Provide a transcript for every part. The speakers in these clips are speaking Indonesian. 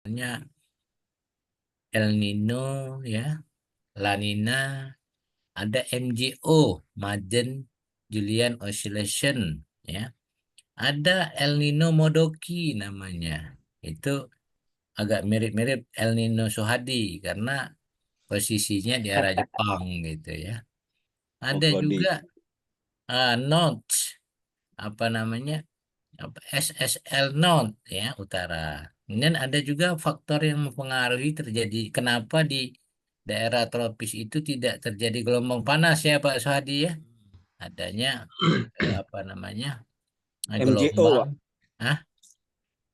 Misalnya El Nino ya, La Nina, ada MJO, Majen Julian Oscillation ya. Ada El Nino Modoki namanya. Itu agak mirip-mirip El Nino Suhadi karena posisinya di arah Jepang gitu ya. Oh, Ada Godi. juga Notch, apa namanya, SSL Note ya utara. Kemudian ada juga faktor yang mempengaruhi terjadi kenapa di daerah tropis itu tidak terjadi gelombang panas ya Pak Sohadi ya. Adanya apa namanya, MJO, gelombang, Pak. ah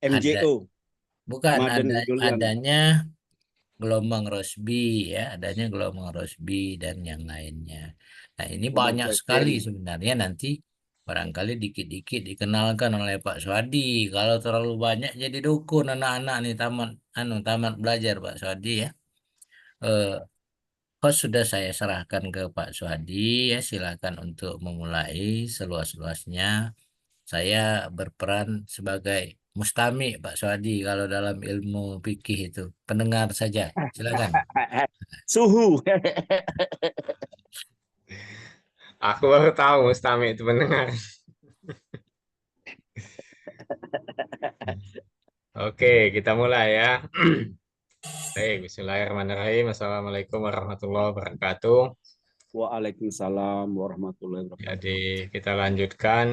ada MJO, bukan Maden Julian. adanya gelombang Rossby ya, adanya gelombang Rossby dan yang lainnya. Nah, ini Gelombang banyak sekali Kelvin. sebenarnya, nanti barangkali dikit-dikit dikenalkan oleh Pak Swadi. Kalau terlalu banyak jadi dukun anak-anak nih, tamat belajar Pak Swadi ya. Eh, Host sudah saya serahkan ke Pak Swadi ya, silakan untuk memulai seluas-luasnya. Saya berperan sebagai mustami Pak Swadi kalau dalam ilmu fikih itu, pendengar saja. Silakan. Suhu. Aku baru tahu Mustami itu pendengar. Oke, kita mulai ya. Baik, Bismillahirrahmanirrahim. Assalamualaikum warahmatullahi wabarakatuh. Waalaikumsalam warahmatullahi Jadi wabarakatuh. kita lanjutkan,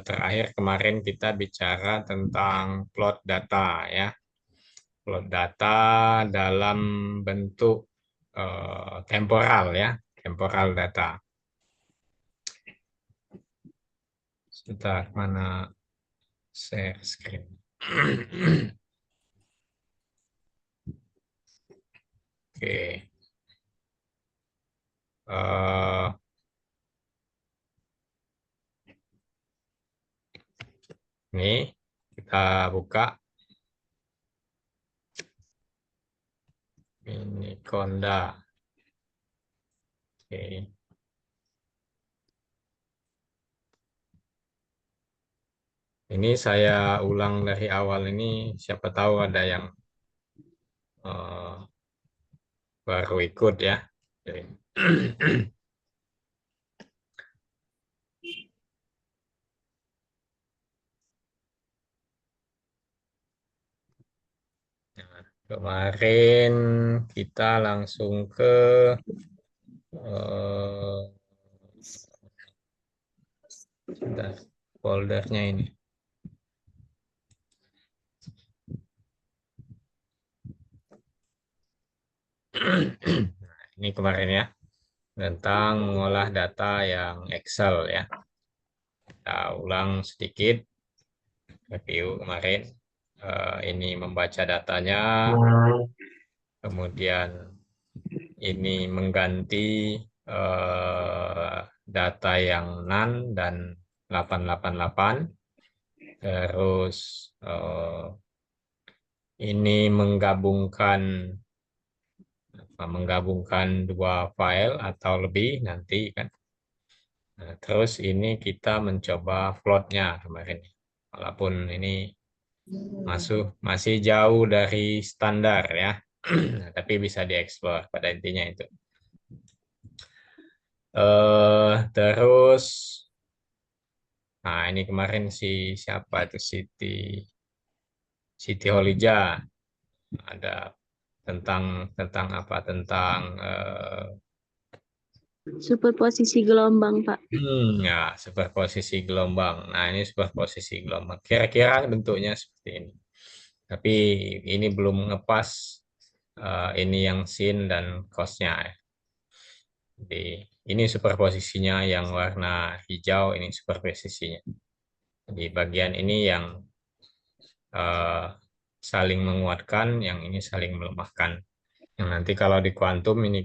terakhir kemarin kita bicara tentang plot data ya. Plot data dalam bentuk temporal ya, temporal data. Sebentar, mana share screen. Oke. Eh, ini kita buka ini Konda. Oke. Ini saya ulang dari awal ini, siapa tahu ada yang eh, baru ikut ya. Oke. Nah, kemarin kita langsung ke eh, sebentar, foldernya ini. Nah, ini kemarin ya, tentang mengolah data yang Excel ya. Kita ulang sedikit review kemarin. Ini membaca datanya, kemudian ini mengganti data yang NaN dan 888. Terus ini menggabungkan dua file atau lebih nanti kan. Nah, terus ini kita mencoba plotnya kemarin. Walaupun ini masih jauh dari standar ya. Nah, tapi bisa dieksplor pada intinya itu. Terus, nah ini kemarin siapa itu Siti Holija ada tentang tentang apa tentang Superposisi gelombang, Pak. ya superposisi gelombang. Nah ini superposisi gelombang. Kira-kira bentuknya seperti ini. Tapi ini belum ngepas ini yang sin dan cosnya ya. Jadi ini superposisinya yang warna hijau, ini superposisinya. Di bagian ini yang eh, saling menguatkan, yang ini saling melemahkan. Yang nanti kalau di kuantum ini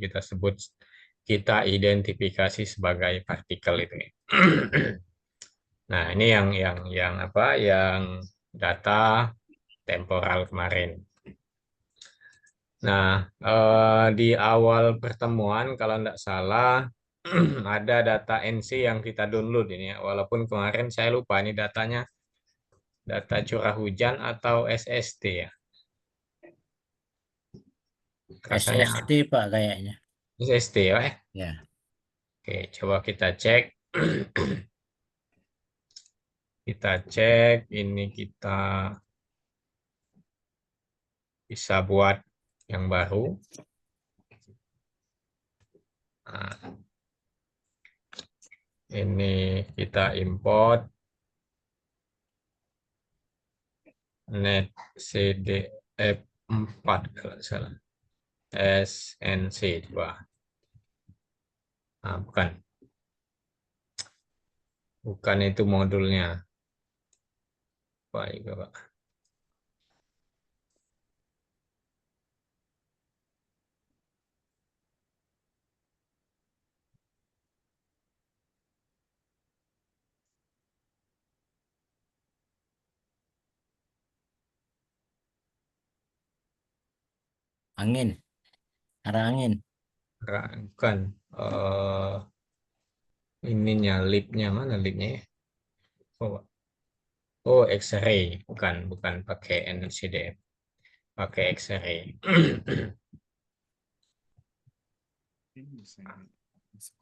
kita identifikasi sebagai partikel itu. Nah, ini yang apa? Yang data temporal kemarin. Nah, di awal pertemuan kalau tidak salah ada data NC yang kita download ini ya. Walaupun kemarin saya lupa ini datanya data curah hujan atau SST ya. Rasanya SST Pak kayaknya. SST ya. Ya. Oke, coba kita cek. Kita cek ini kita bisa buat yang baru. Nah, ini kita import net CDF 4 kalau nggak salah. SNC 2. Nah, bukan. Bukan itu modulnya. Pak juga, Pak. Angin. Arah angin. Bukan. Ininya, lipnya mana lipnya ya? Oh, oh, X-ray. Bukan pakai NCDF. Pakai X-ray.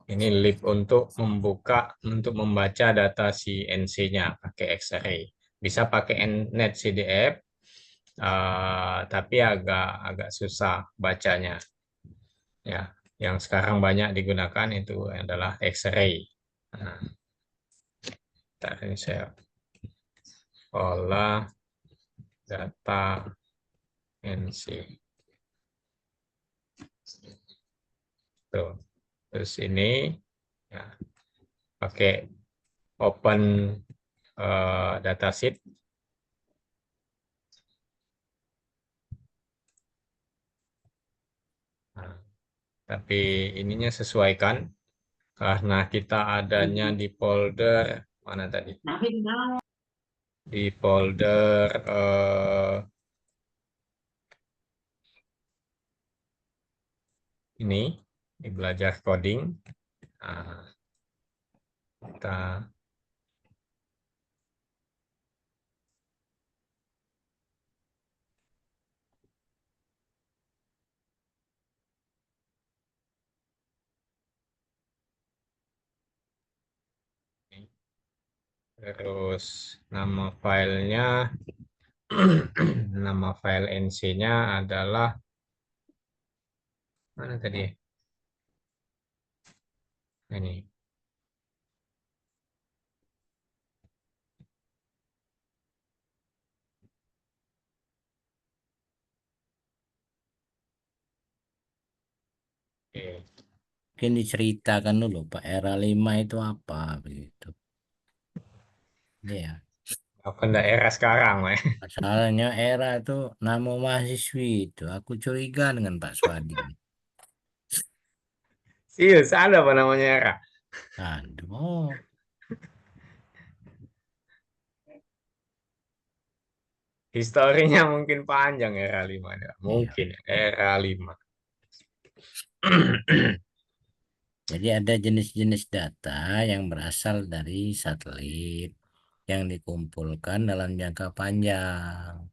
Ini lip untuk membaca data si NC-nya pakai X-ray. Bisa pakai net CDF, tapi agak susah bacanya. Ya, yang sekarang banyak digunakan itu adalah X-ray. Nah, ini saya olah data NC. Tuh. Terus ini ya, pakai open datasheet. Nah, tapi ininya sesuaikan karena kita adanya di folder mana tadi? Di folder ini di belajar coding. Nah, kita terus nama filenya nama file NC-nya adalah mana tadi? Ini. Oke. Mungkin diceritakan dulu Pak, era 5 itu apa begitu. Ya. Apa daerah sekarang, Mas? Masalahnya era itu nama mahasiswi itu. Aku curiga dengan Pak Swadi. Serius, ada apa namanya era? Aduh. Historinya mungkin panjang era 5. Iya. Mungkin era 5. Jadi ada jenis-jenis data yang berasal dari satelit yang dikumpulkan dalam jangka panjang.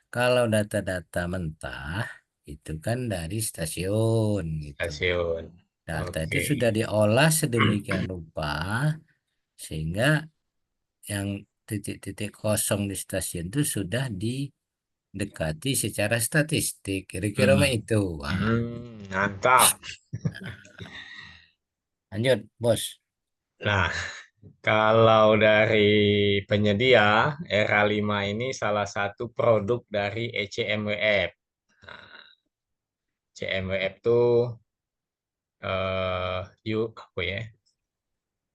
Kalau data-data mentah itu kan dari stasiun gitu. Stasiun. Data itu Oke. sudah diolah sedemikian rupa sehingga yang titik-titik kosong di stasiun itu sudah didekati secara statistik. Kira-kira mah Hmm. itu. Wah, Mantap. lanjut, Bos. Nah, kalau dari penyedia, era 5 ini salah satu produk dari ECMWF. Nah, CMWF itu apa ya?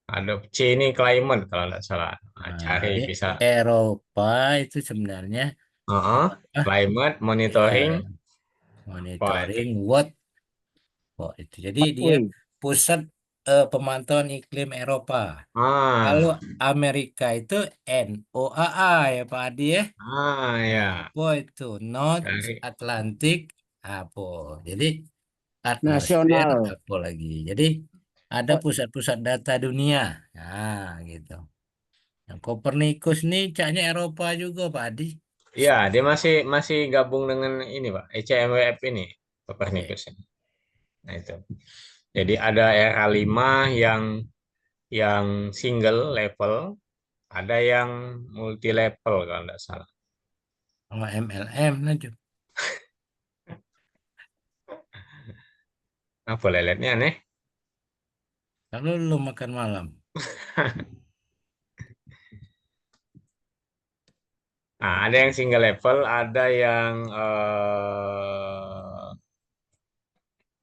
Ada C ini climate kalau nggak salah. Nah, Nah, cari jadi bisa. Eropa itu sebenarnya ah, Climate monitoring. ya, Wah, ini. monitoring what oh, itu. Jadi dia Pathway. pusat pemantauan iklim Eropa. Kalau Ah, Amerika itu NOAA ya Pak Adi ya. ya. Apa itu North Cari. Atlantic apa. Jadi atmosfer Nasional. apa lagi. Jadi ada pusat-pusat data dunia. Nah, gitu. Yang Copernicus nih caknya Eropa juga Pak Adi. Ya, dia masih masih gabung dengan ini, Pak. ECMWF ini. Copernicus ini. Nah itu. Jadi ada era 5 yang single level, ada yang multi level kalau tidak salah. Sama MLM aja. Apa leletnya aneh? Kalau lu makan malam. Nah, ada yang single level, ada yang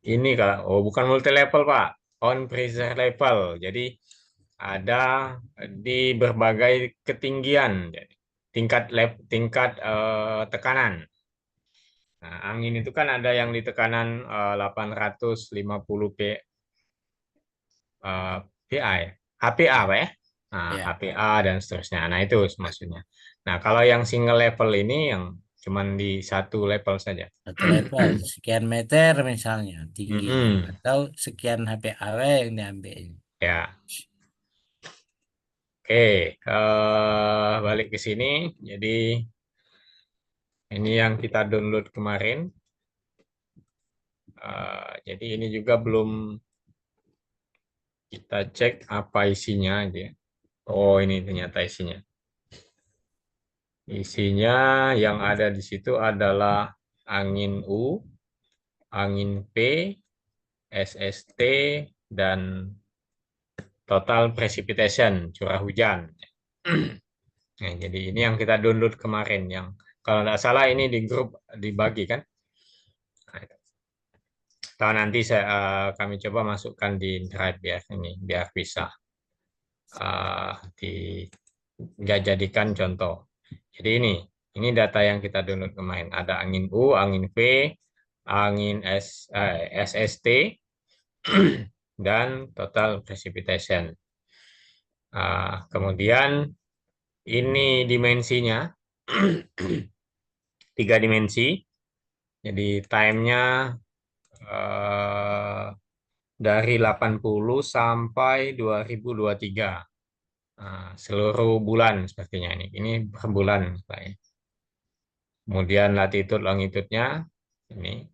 ini kalau bukan multi level Pak, on pressure level. Jadi ada di berbagai ketinggian, jadi tingkat tekanan. Nah, angin itu kan ada yang di tekanan 850 PA ya, HPA Pak ya. Nah, Ya, HPA dan seterusnya. Nah, itu maksudnya. Nah, kalau yang single level ini yang cuman di satu level saja. satu level sekian meter misalnya tingginya Mm-mm. atau sekian HPAW yang diambil. Ya, oke. Balik ke sini. Jadi ini yang kita download kemarin. Jadi ini juga belum kita cek apa isinya aja. Oh, ini ternyata isinya. Isinya yang ada di situ adalah angin U, angin P, SST, dan total precipitation, curah hujan. Nah, jadi ini yang kita download kemarin, yang kalau tidak salah ini di grup dibagi kan. Nah, atau nanti kami coba masukkan di Drive ya, ini biar bisa dijadikan contoh. Jadi ini data yang kita download kemarin. Ada angin U, angin V, angin SST, dan total precipitation. Kemudian ini dimensinya, 3 dimensi. Jadi timenya dari 80 sampai 2023. Seluruh bulan sepertinya ini. Ini per bulan. Kemudian latitude longitudenya ini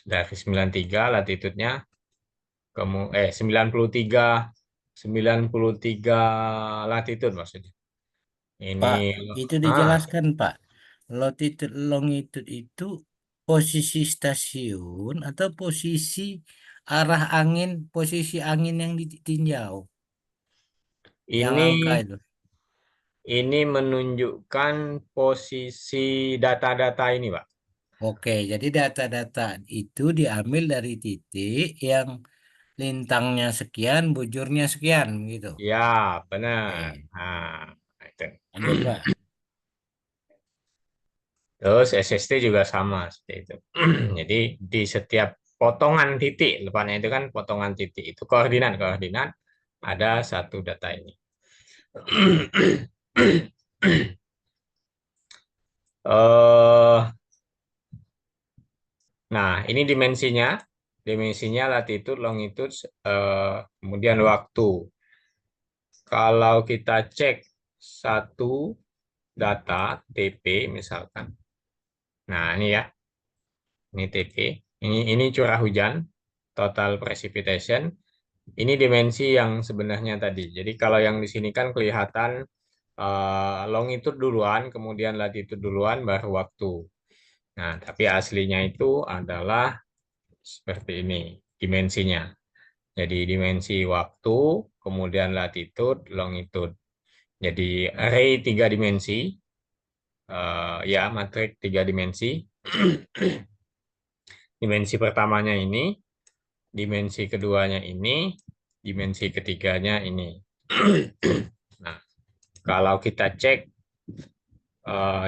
dari 93 latitudenya 93 latitude maksudnya. Ini Pak, itu dijelaskan Pak. Latitude longitude itu posisi stasiun atau posisi arah angin, posisi angin yang ditinjau, yang ini angka itu. ini menunjukkan posisi data-data ini, Pak. Oke, jadi data-data itu diambil dari titik yang lintangnya sekian, bujurnya sekian, gitu. Ya, benar. Oke, Itu. lanjut Pak. Terus SST juga sama seperti itu. Jadi di setiap potongan titik, depannya itu kan potongan titik itu koordinat ada satu data ini. Nah, ini dimensinya latitude, longitude, kemudian waktu. Kalau kita cek satu data TP misalkan, nah ini ya, ini TP, ini curah hujan, total precipitation. Ini dimensi yang sebenarnya tadi. Jadi kalau yang di sini kan kelihatan longitude duluan, kemudian latitude duluan, baru waktu. Nah, tapi aslinya itu adalah seperti ini dimensinya. Jadi dimensi waktu, kemudian latitude, longitude. Jadi array 3 dimensi, ya matrik 3 dimensi. Dimensi pertamanya ini, dimensi keduanya ini, dimensi ketiganya ini. Nah, kalau kita cek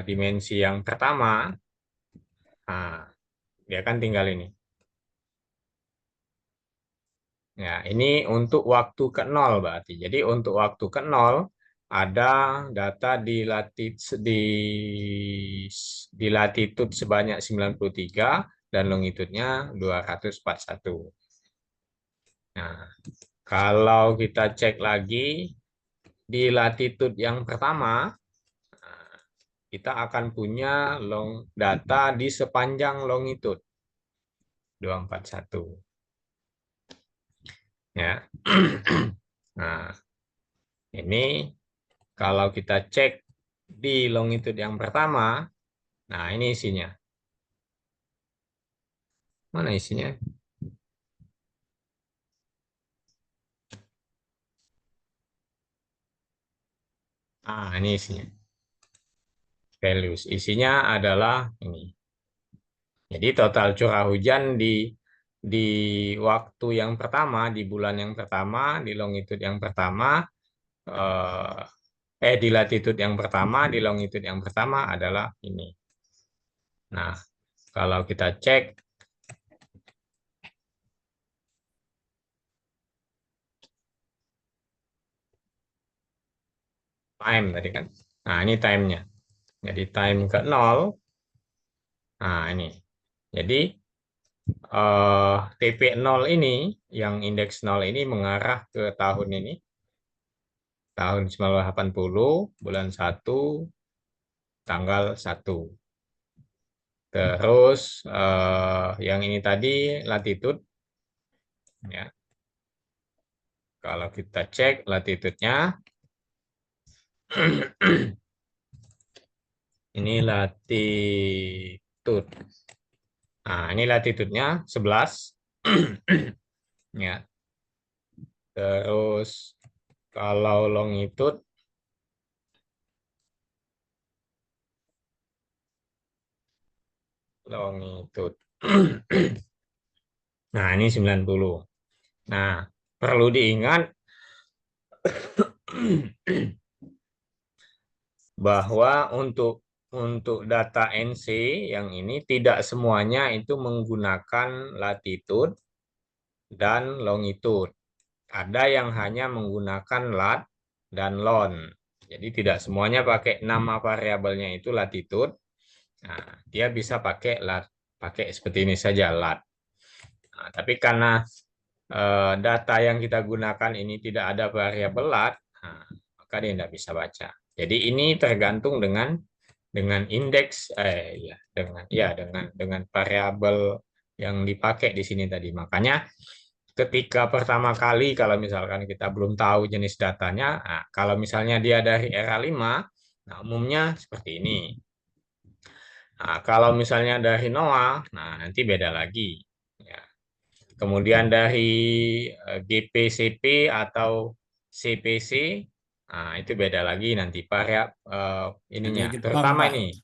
dimensi yang pertama, nah, dia kan tinggal ini. Ya, ini untuk waktu ke 0 berarti. Jadi untuk waktu ke 0 ada data di latitude sebanyak 93 dan longitudenya 241. Nah, kalau kita cek lagi di latitude yang pertama, kita akan punya data di sepanjang longitude 241. Ya. Nah, ini kalau kita cek di longitude yang pertama, nah ini isinya. Mana isinya? Ini isinya. Values. Isinya adalah ini. Jadi total curah hujan di waktu yang pertama, di bulan yang pertama, di longitude yang pertama, di latitude yang pertama, di longitude yang pertama adalah ini. Nah, kalau kita cek time tadi kan. Nah, ini time-nya. Jadi time ke 0. Nah, ini. Jadi TP0 ini, yang indeks 0 ini mengarah ke tahun ini. Tahun 1980, bulan 1, tanggal 1. Terus yang ini tadi latitude. Ya. Kalau kita cek latitude-nya, ini latitude. Nah, ini latitude-nya 11. Ya. Terus kalau longitude, nah, ini 90. Nah, perlu diingat bahwa untuk data NC yang ini tidak semuanya itu menggunakan latitude dan longitude. Ada yang hanya menggunakan lat dan lon. Jadi tidak semuanya pakai nama variabelnya itu latitude. Nah, dia bisa pakai seperti ini saja lat. Nah, tapi karena data yang kita gunakan ini tidak ada variabel lat, maka dia tidak bisa baca. Jadi ini tergantung dengan indeks dengan variabel yang dipakai di sini tadi. Makanya ketika pertama kali kalau misalkan kita belum tahu jenis datanya, kalau misalnya dia dari era 5, nah umumnya seperti ini. Nah, kalau misalnya dari NOAA, nah nanti beda lagi. Ya. Kemudian dari GPCP atau CPC, nah itu beda lagi nanti ininya, Dari Jepang, terutama Pak. ini.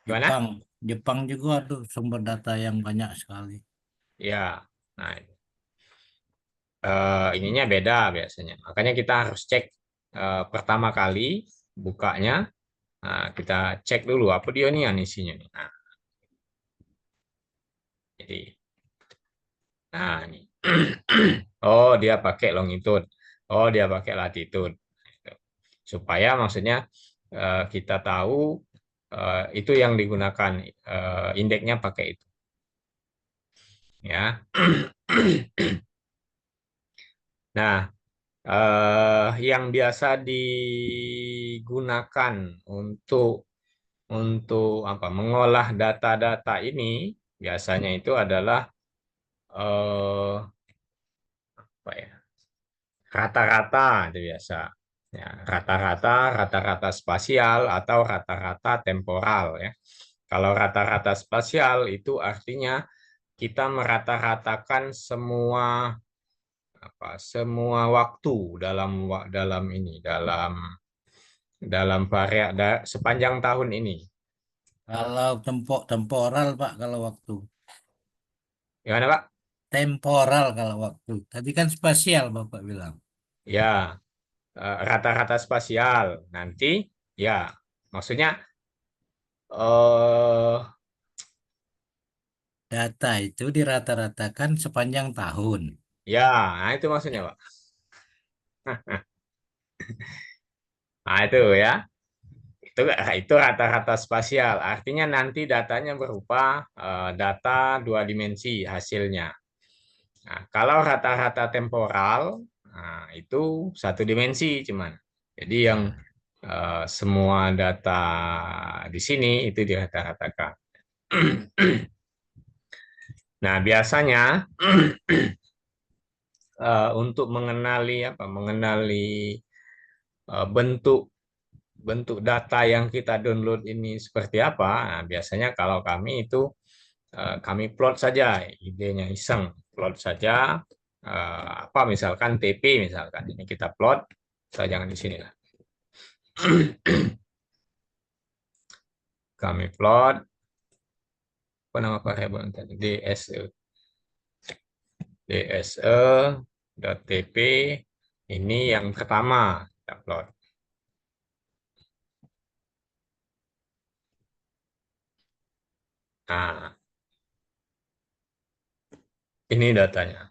Gimana? Jepang juga tuh sumber data yang banyak sekali. Ya, nah ininya beda biasanya. Makanya kita harus cek pertama kali bukanya, kita cek dulu apa dia nih isinya nih. Nah, jadi, nah ini, oh dia pakai longitude, oh dia pakai latitude, gitu. Supaya maksudnya kita tahu itu yang digunakan indeksnya pakai itu, ya. Nah, yang biasa digunakan untuk apa mengolah data-data ini biasanya itu adalah apa ya, rata-rata itu biasa, ya, rata-rata spasial atau rata-rata temporal, ya. Kalau rata-rata spasial itu artinya kita merata-ratakan semua waktu sepanjang tahun ini. Kalau temporal, Pak, kalau waktu. Gimana, Pak? Temporal kalau waktu. Tadi kan spasial, Bapak bilang. Ya, rata-rata spasial. Nanti, ya, maksudnya Data itu dirata-ratakan sepanjang tahun. ya, nah itu maksudnya, Pak. Nah, itu ya. Itu rata-rata spasial. Artinya nanti datanya berupa data 2 dimensi hasilnya. Nah, kalau rata-rata temporal, nah, itu 1 dimensi cuman. Jadi yang Nah, semua data di sini itu dirata-ratakan. Nah, biasanya untuk mengenali bentuk data yang kita download ini seperti apa. Nah, biasanya kalau kami itu kami plot saja, idenya iseng, plot saja apa misalkan TP misalkan ini kita plot, saya jangan di sini lah. Kami plot apa nama variabel tadi dse.tp ini yang pertama kita plot. Nah, ini datanya.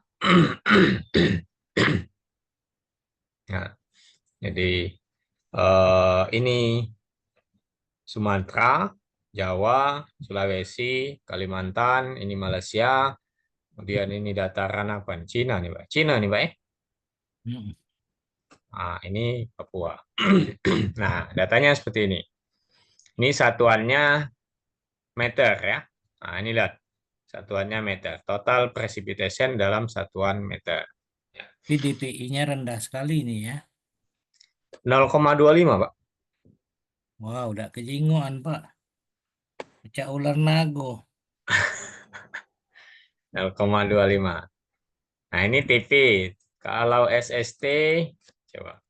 Nah, jadi ini Sumatera, Jawa, Sulawesi, Kalimantan, ini Malaysia, kemudian ini dataran apa? Cina nih, Pak. Cina nih, Pak. Nah, ini Papua. Nah, datanya seperti ini. Ini satuannya meter ya. Nah, ini lihat. Satuannya meter. Total precipitation dalam satuan meter. Tapi DPI-nya rendah sekali nih ya. 0,25, Pak. Wah, udah kejinguan, Pak. Pecah ular nago. 0,25. Nah, ini TP. Kalau SST, coba.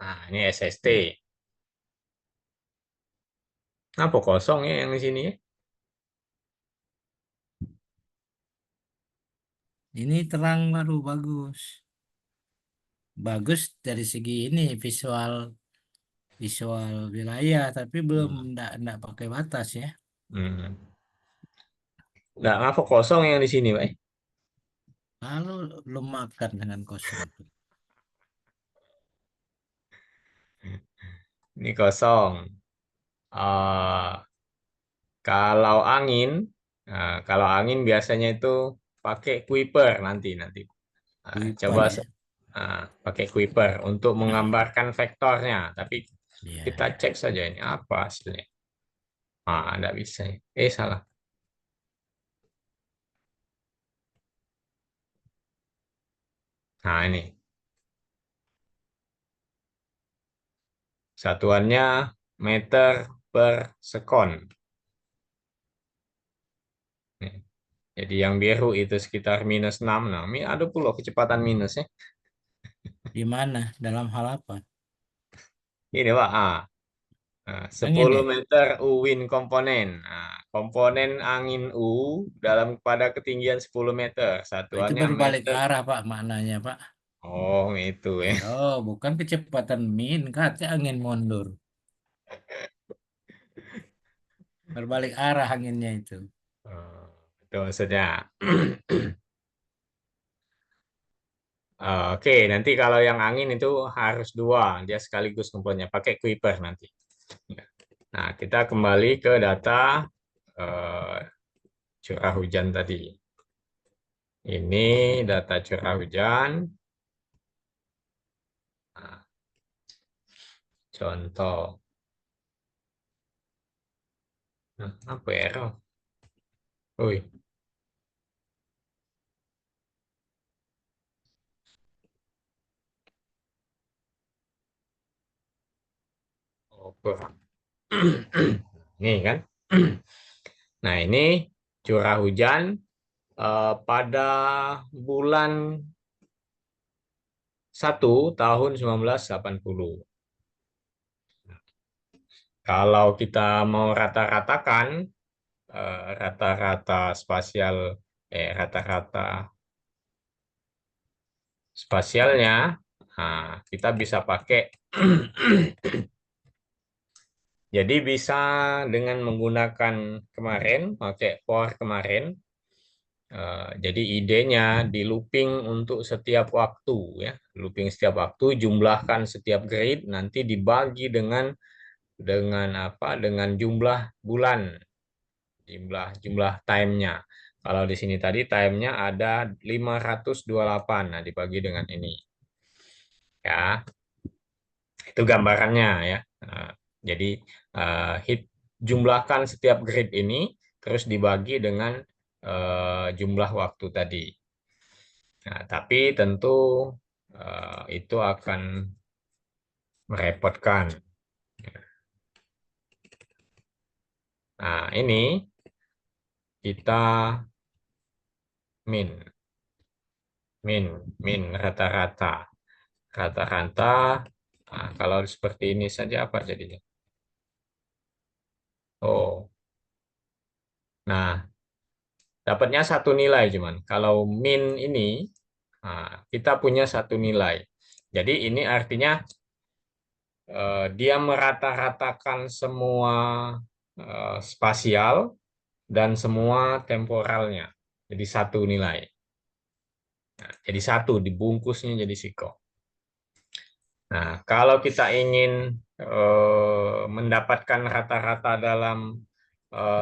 Nah, ini SST. Apa kosong ya yang di sini ya? Ini terang baru bagus. Bagus dari segi ini visual wilayah, tapi belum enggak pakai batas ya. Nah, apa kosong yang di sini, Pak? Lalu belum makan dengan kosong. Ini kosong. Eh, kalau angin biasanya itu pakai Kuiper nanti. Nah, Kuiper coba ya. pakai Kuiper untuk menggambarkan vektornya. Tapi Iya. kita cek saja ini apa hasilnya. Nggak bisa. Salah. Nah, ini. Satuannya meter per sekon. Jadi yang biru itu sekitar -6. Nah, ini ada pula kecepatan minusnya. Di mana? Dalam hal apa? Ini, Pak. Angin 10 ya? meter U wind komponen. Nah, komponen angin U dalam pada ketinggian 10 meter. Itu Satuannya berbalik meter. arah, Pak, maknanya, Pak. Oh, itu ya. Oh, bukan kecepatan min, katanya angin mundur. Berbalik arah anginnya itu. Itu maksudnya. Oke, nanti kalau yang angin itu harus 2. Dia sekaligus komponennya. Pakai Kuiper nanti. Nah, kita kembali ke data curah hujan tadi. Ini data curah hujan. Nah, contoh. Nah, apa ya? Woi. Oke. Ini kan. Nah, ini curah hujan pada bulan 1 tahun 1980. Kalau kita mau rata-ratakan rata-rata spasialnya, nah, kita bisa pakai jadi bisa dengan menggunakan kemarin pakai POR kemarin. Jadi idenya di looping untuk setiap waktu ya, looping setiap waktu, jumlahkan setiap grid, nanti dibagi dengan apa? Dengan jumlah bulan, jumlah time-nya. Kalau di sini tadi time-nya ada 528, nah dibagi dengan ini. Ya. itu gambarannya ya. Jadi jumlahkan setiap grid ini terus dibagi dengan jumlah waktu tadi. Nah, tapi tentu itu akan merepotkan. Nah, ini kita min rata-rata. Rata-rata, nah, kalau seperti ini saja apa jadinya? Oh, nah dapatnya satu nilai cuman. Kalau min ini, nah, kita punya satu nilai. Jadi ini artinya dia merata-ratakan semua spasial dan semua temporalnya. Jadi satu nilai. Nah, jadi satu, dibungkusnya jadi siko. Nah, kalau kita ingin mendapatkan rata-rata dalam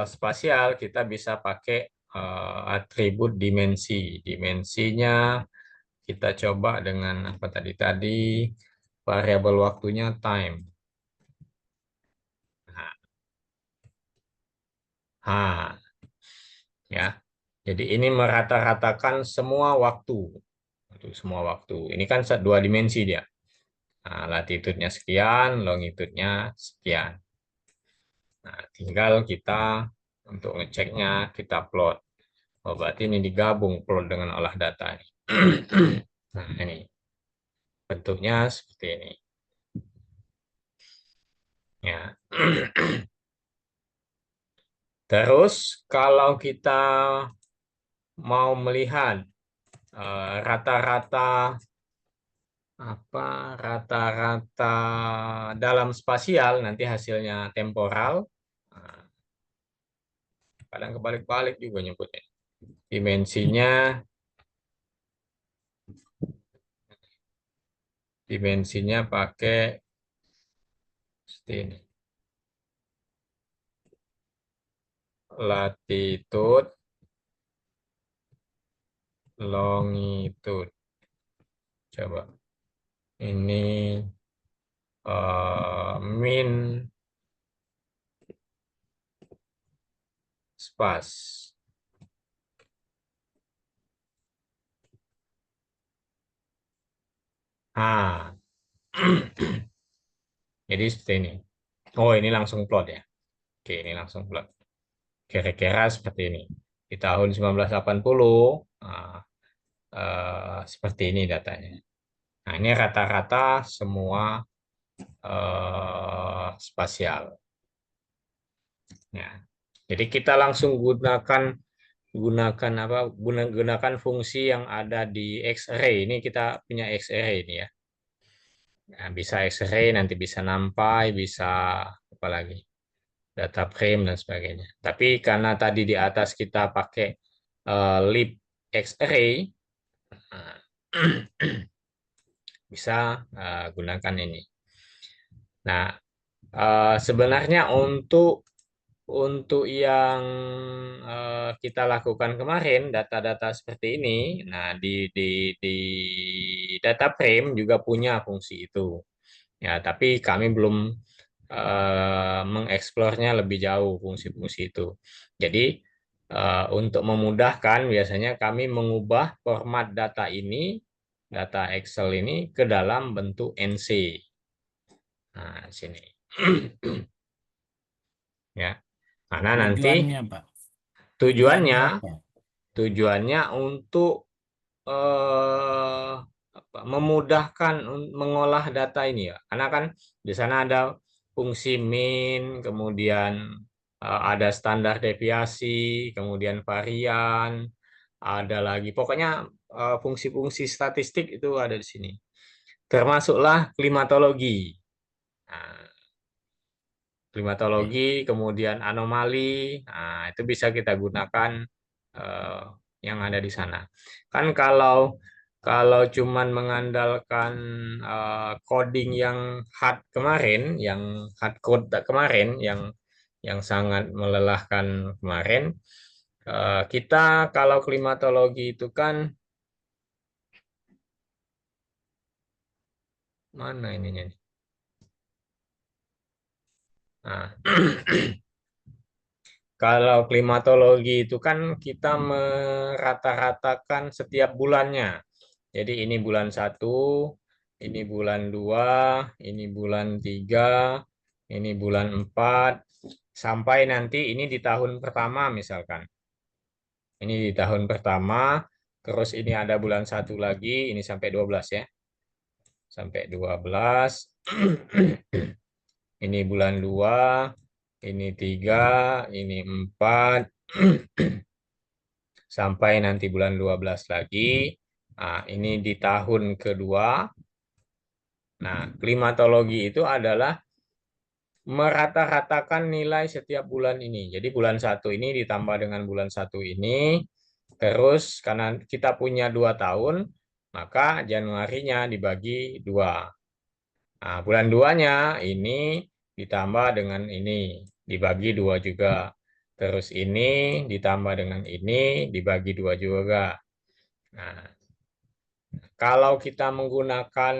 spasial, kita bisa pakai atribut dimensi. Dimensinya kita coba dengan apa tadi variabel waktunya time. Nah, ya. Jadi ini merata-ratakan semua waktu. Untuk semua waktu. Ini kan dua dimensi dia. Nah, latitudenya sekian, longitudenya sekian. Nah, tinggal kita untuk ngeceknya kita plot. Oh, berarti ini digabung plot dengan olah data. Nah, ini bentuknya seperti ini. Ya. Terus kalau kita mau melihat rata-rata rata-rata dalam spasial nanti hasilnya temporal. Nah, kadang kebalik-balik juga nyebutnya. Dimensinya pakai seperti ini. Latitude, longitude. Coba. Ini min spas. Jadi seperti ini. Oh, ini langsung plot ya. Oke, ini langsung plot. Kira-kira seperti ini. Di tahun 1980, seperti ini datanya. Nah, ini rata-rata semua spasial. Ya. Jadi kita langsung gunakan fungsi yang ada di X-ray. Ini kita punya X-ray ini ya. Nah, bisa X-ray, nanti bisa NumPy, bisa apa lagi? Data frame dan sebagainya. Tapi karena tadi di atas kita pakai lib X-ray, bisa gunakan ini. Nah, sebenarnya untuk yang kita lakukan kemarin, data-data seperti ini, nah di data frame juga punya fungsi itu. Ya, tapi kami belum mengeksplornya lebih jauh fungsi-fungsi itu. Jadi untuk memudahkan biasanya kami mengubah format data ini, data Excel ini ke dalam bentuk NC. Nah, sini. Ya. Karena nanti Tujuannya, Pak. tujuannya untuk memudahkan mengolah data ini ya. Karena kan di sana ada fungsi min, kemudian ada standar deviasi, kemudian varian, ada lagi. Pokoknya fungsi-fungsi statistik itu ada di sini. Termasuklah klimatologi. Nah, klimatologi, kemudian anomali, nah, itu bisa kita gunakan yang ada di sana. Kan kalau cuman mengandalkan coding yang hard kemarin, yang hard code kemarin, yang sangat melelahkan kemarin, kita kalau klimatologi itu kan mana ininya? Nah, kalau klimatologi itu kan kita merata-ratakan setiap bulannya. Jadi ini bulan 1, ini bulan 2, ini bulan 3, ini bulan 4, sampai nanti ini di tahun pertama misalkan. Ini di tahun pertama, terus ini ada bulan 1 lagi, ini sampai 12 ya. Sampai 12. Ini bulan 2, ini 3, ini 4, sampai nanti bulan 12 lagi. Nah, ini di tahun kedua. Nah, klimatologi itu adalah merata-ratakan nilai setiap bulan ini. Jadi bulan 1 ini ditambah dengan bulan 1 ini. Terus karena kita punya 2 tahun, maka Januarinya dibagi 2. Nah, bulan 2-nya ini ditambah dengan ini, dibagi 2 juga. Terus ini ditambah dengan ini, dibagi 2 juga. Nah, kalau kita menggunakan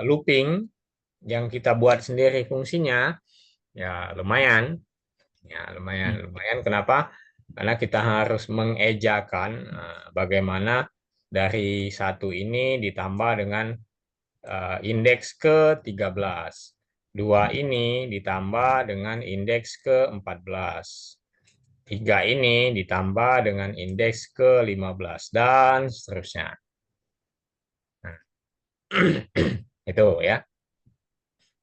looping yang kita buat sendiri fungsinya, ya lumayan. Ya, lumayan. Kenapa? Karena kita harus mengejakan bagaimana dari 1 ini ditambah dengan indeks ke-13. 2 ini ditambah dengan indeks ke-14. 3 ini ditambah dengan indeks ke-15 dan seterusnya. Nah, itu ya.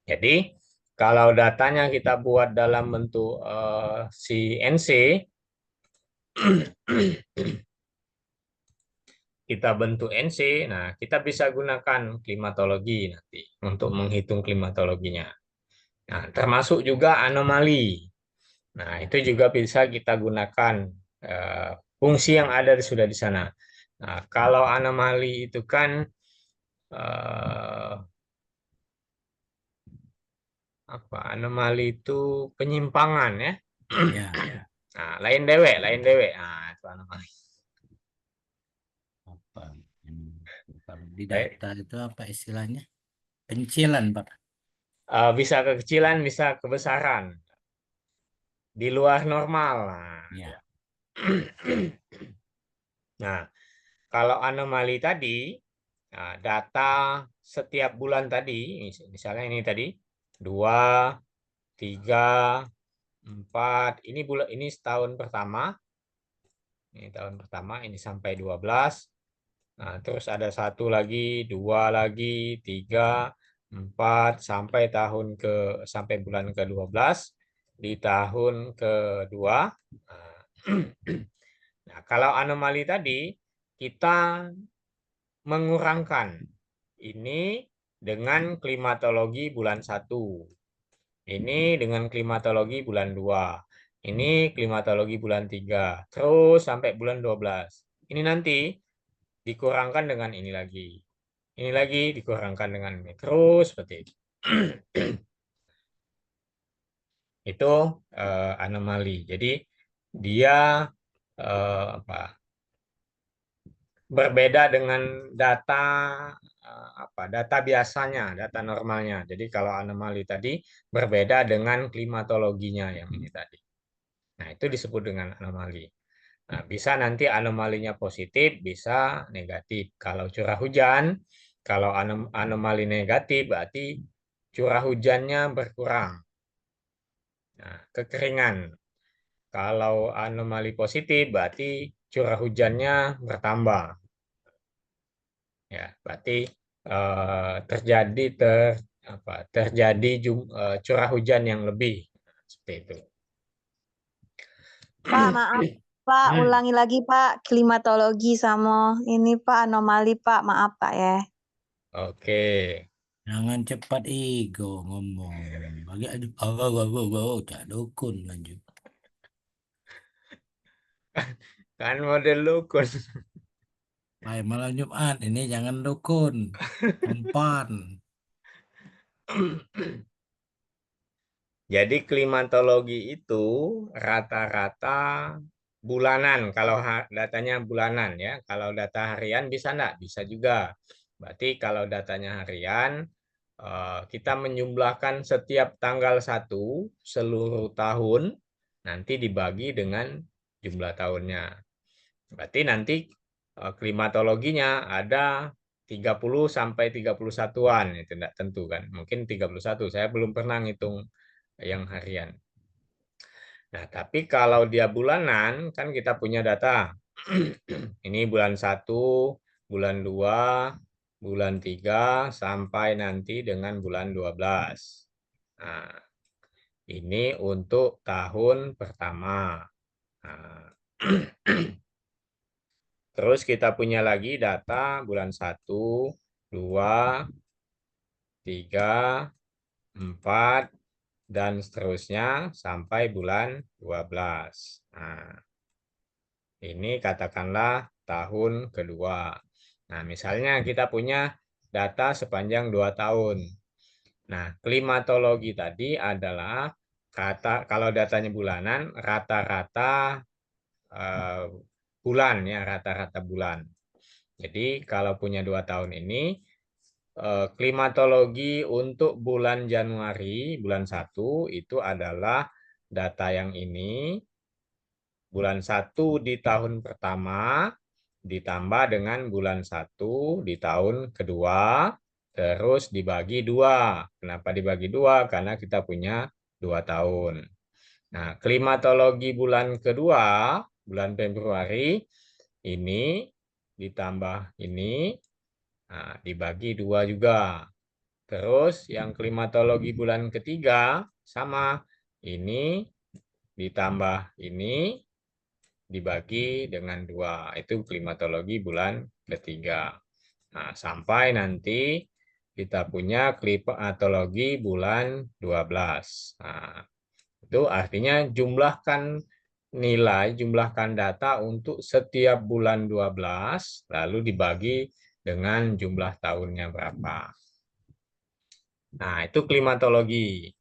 Jadi kalau datanya kita buat dalam bentuk CNC, kita bentuk NC, nah kita bisa gunakan klimatologi nanti untuk menghitung klimatologinya. Nah, termasuk juga anomali. Nah, itu juga bisa kita gunakan fungsi yang ada sudah di sana. Nah, kalau anomali itu kan apa? Anomali itu penyimpangan ya. Ya. Nah, lain dewek. Nah, itu anomali. Apa? Kalau di data itu apa istilahnya? Pencilan, Pak. Bisa kekecilan, bisa kebesaran. Di luar normal. Ya. Nah, kalau anomali tadi, nah, data setiap bulan tadi, misalnya ini tadi, 2, 3, 4, ini setahun pertama. Ini tahun pertama, ini sampai 12. Nah, terus ada 1 lagi, 2 lagi, 3, 4, sampai bulan ke-12 di tahun kedua. Nah, kalau anomali tadi, kita mengurangkan ini dengan klimatologi bulan 1. Ini dengan klimatologi bulan 2. Ini klimatologi bulan 3. Terus sampai bulan 12. Ini nanti dikurangkan dengan ini lagi. Ini lagi dikurangkan dengan ini. Terus seperti itu. Itu anomali. Jadi dia apa? Berbeda dengan data data biasanya, data normalnya. Jadi kalau anomali tadi berbeda dengan klimatologinya yang ini tadi. Nah, itu disebut dengan anomali. Nah, bisa nanti anomalinya positif, bisa negatif. Kalau curah hujan, kalau anomali negatif berarti curah hujannya berkurang. Nah, kekeringan. Kalau anomali positif berarti curah hujannya bertambah. Ya, berarti terjadi curah hujan yang lebih seperti itu. Pak, maaf. Pak, ulangi lagi Pak, klimatologi sama ini Pak, anomali Pak, maaf Pak ya. Oke. Jangan cepat ego ngomong. Bagi cak dukun lanjut. Kan model dukun. Hai malam Jumat ini jangan dukun. Umpan. Jadi klimatologi itu rata-rata bulanan. Kalau datanya bulanan ya. Kalau data harian bisa enggak? Bisa juga. Berarti kalau datanya harian, kita menjumlahkan setiap tanggal 1 seluruh tahun, nanti dibagi dengan jumlah tahunnya. Berarti nanti klimatologinya ada 30 sampai 31-an, itu tidak tentu kan. Mungkin 31, saya belum pernah ngitung yang harian. Nah, tapi kalau dia bulanan, kan kita punya data. Ini bulan 1, bulan 2, bulan 3, sampai nanti dengan bulan 12. Nah, ini untuk tahun pertama. Nah, terus kita punya lagi data bulan 1, 2, 3, 4, dan seterusnya sampai bulan 12. Nah, ini katakanlah tahun kedua. Nah, misalnya kita punya data sepanjang 2 tahun. Nah, klimatologi tadi adalah kalau datanya bulanan, rata-rata bulan ya, rata-rata bulan. Jadi kalau punya 2 tahun ini, klimatologi untuk bulan Januari, bulan 1 itu adalah data yang ini, bulan 1 di tahun pertama, ditambah dengan bulan 1 di tahun kedua, terus dibagi 2. Kenapa dibagi 2? Karena kita punya 2 tahun. Nah, klimatologi bulan kedua, bulan Februari, ini ditambah ini, nah, dibagi 2 juga. Terus yang klimatologi bulan ketiga, sama. Ini ditambah ini, dibagi dengan 2. Itu klimatologi bulan ketiga. Nah, sampai nanti kita punya klimatologi bulan 12. Nah, itu artinya jumlahkan data untuk setiap bulan 12, lalu dibagi dengan jumlah tahunnya berapa. Nah, itu klimatologi.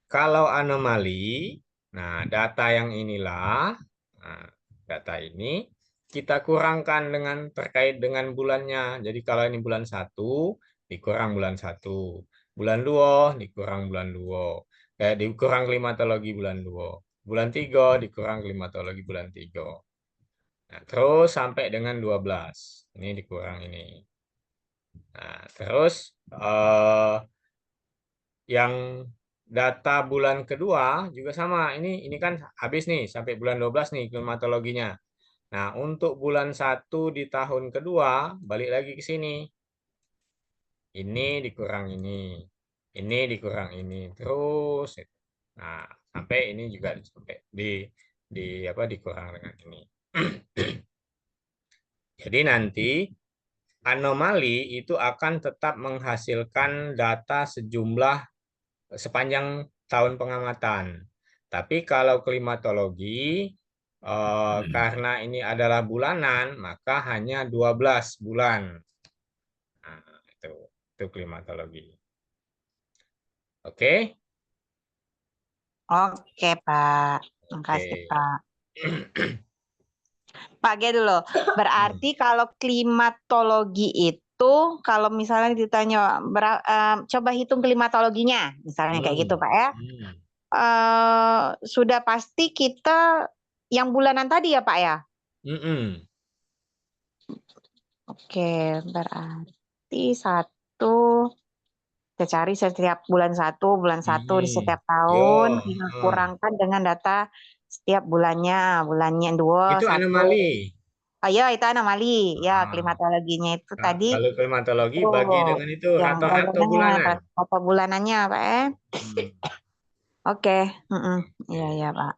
Kalau anomali, nah data yang inilah, nah, data ini kita kurangkan dengan terkait dengan bulannya. Jadi kalau ini bulan 1, dikurang bulan 1. Bulan 2, dikurang bulan 2. Dikurang klimatologi bulan 2. Bulan 3, dikurang klimatologi bulan 3. Nah, terus sampai dengan 12. Ini dikurang ini. Nah, terus yang data bulan kedua juga sama. Ini kan habis nih sampai bulan 12 nih klimatologinya. Nah, untuk bulan 1 di tahun kedua balik lagi ke sini. Ini dikurang ini. Ini dikurang ini. Terus nah, sampai ini juga sampai dikurang dengan ini. Jadi nanti anomali itu akan tetap menghasilkan data sepanjang tahun pengamatan. Tapi kalau klimatologi, karena ini adalah bulanan, maka hanya 12 bulan. Nah, itu klimatologi. Oke? Oke, Pak. Makasih, Oke. Pak. Pak Ge dulu. Berarti kalau klimatologi itu, kalau misalnya ditanya, coba hitung klimatologinya, misalnya kayak gitu, Pak ya. Sudah pasti kita yang bulanan tadi ya, Pak ya? Oke, berarti kita cari setiap bulan 1 di setiap tahun, kita kurangkan dengan data setiap bulannya 2, Itu 1. anomali. Ayo, itu anomali. Ya, klimatologinya itu tadi. Kalau klimatologi bagi dengan itu Yang rata-rata bulanan. Rata bulanannya, Pak ya. Oke. Iya, Pak.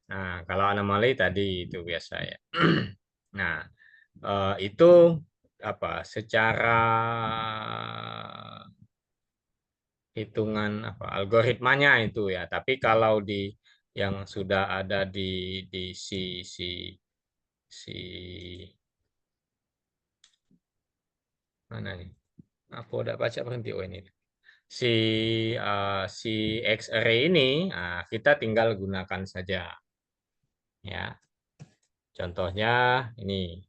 Nah, kalau anomali tadi itu biasa ya. Nah, itu secara hitungan algoritmanya itu ya. Tapi kalau yang sudah ada di mana nih? Apa udah baca berhenti? Oh ini. Si X-ray ini kita tinggal gunakan saja. Ya. Contohnya ini.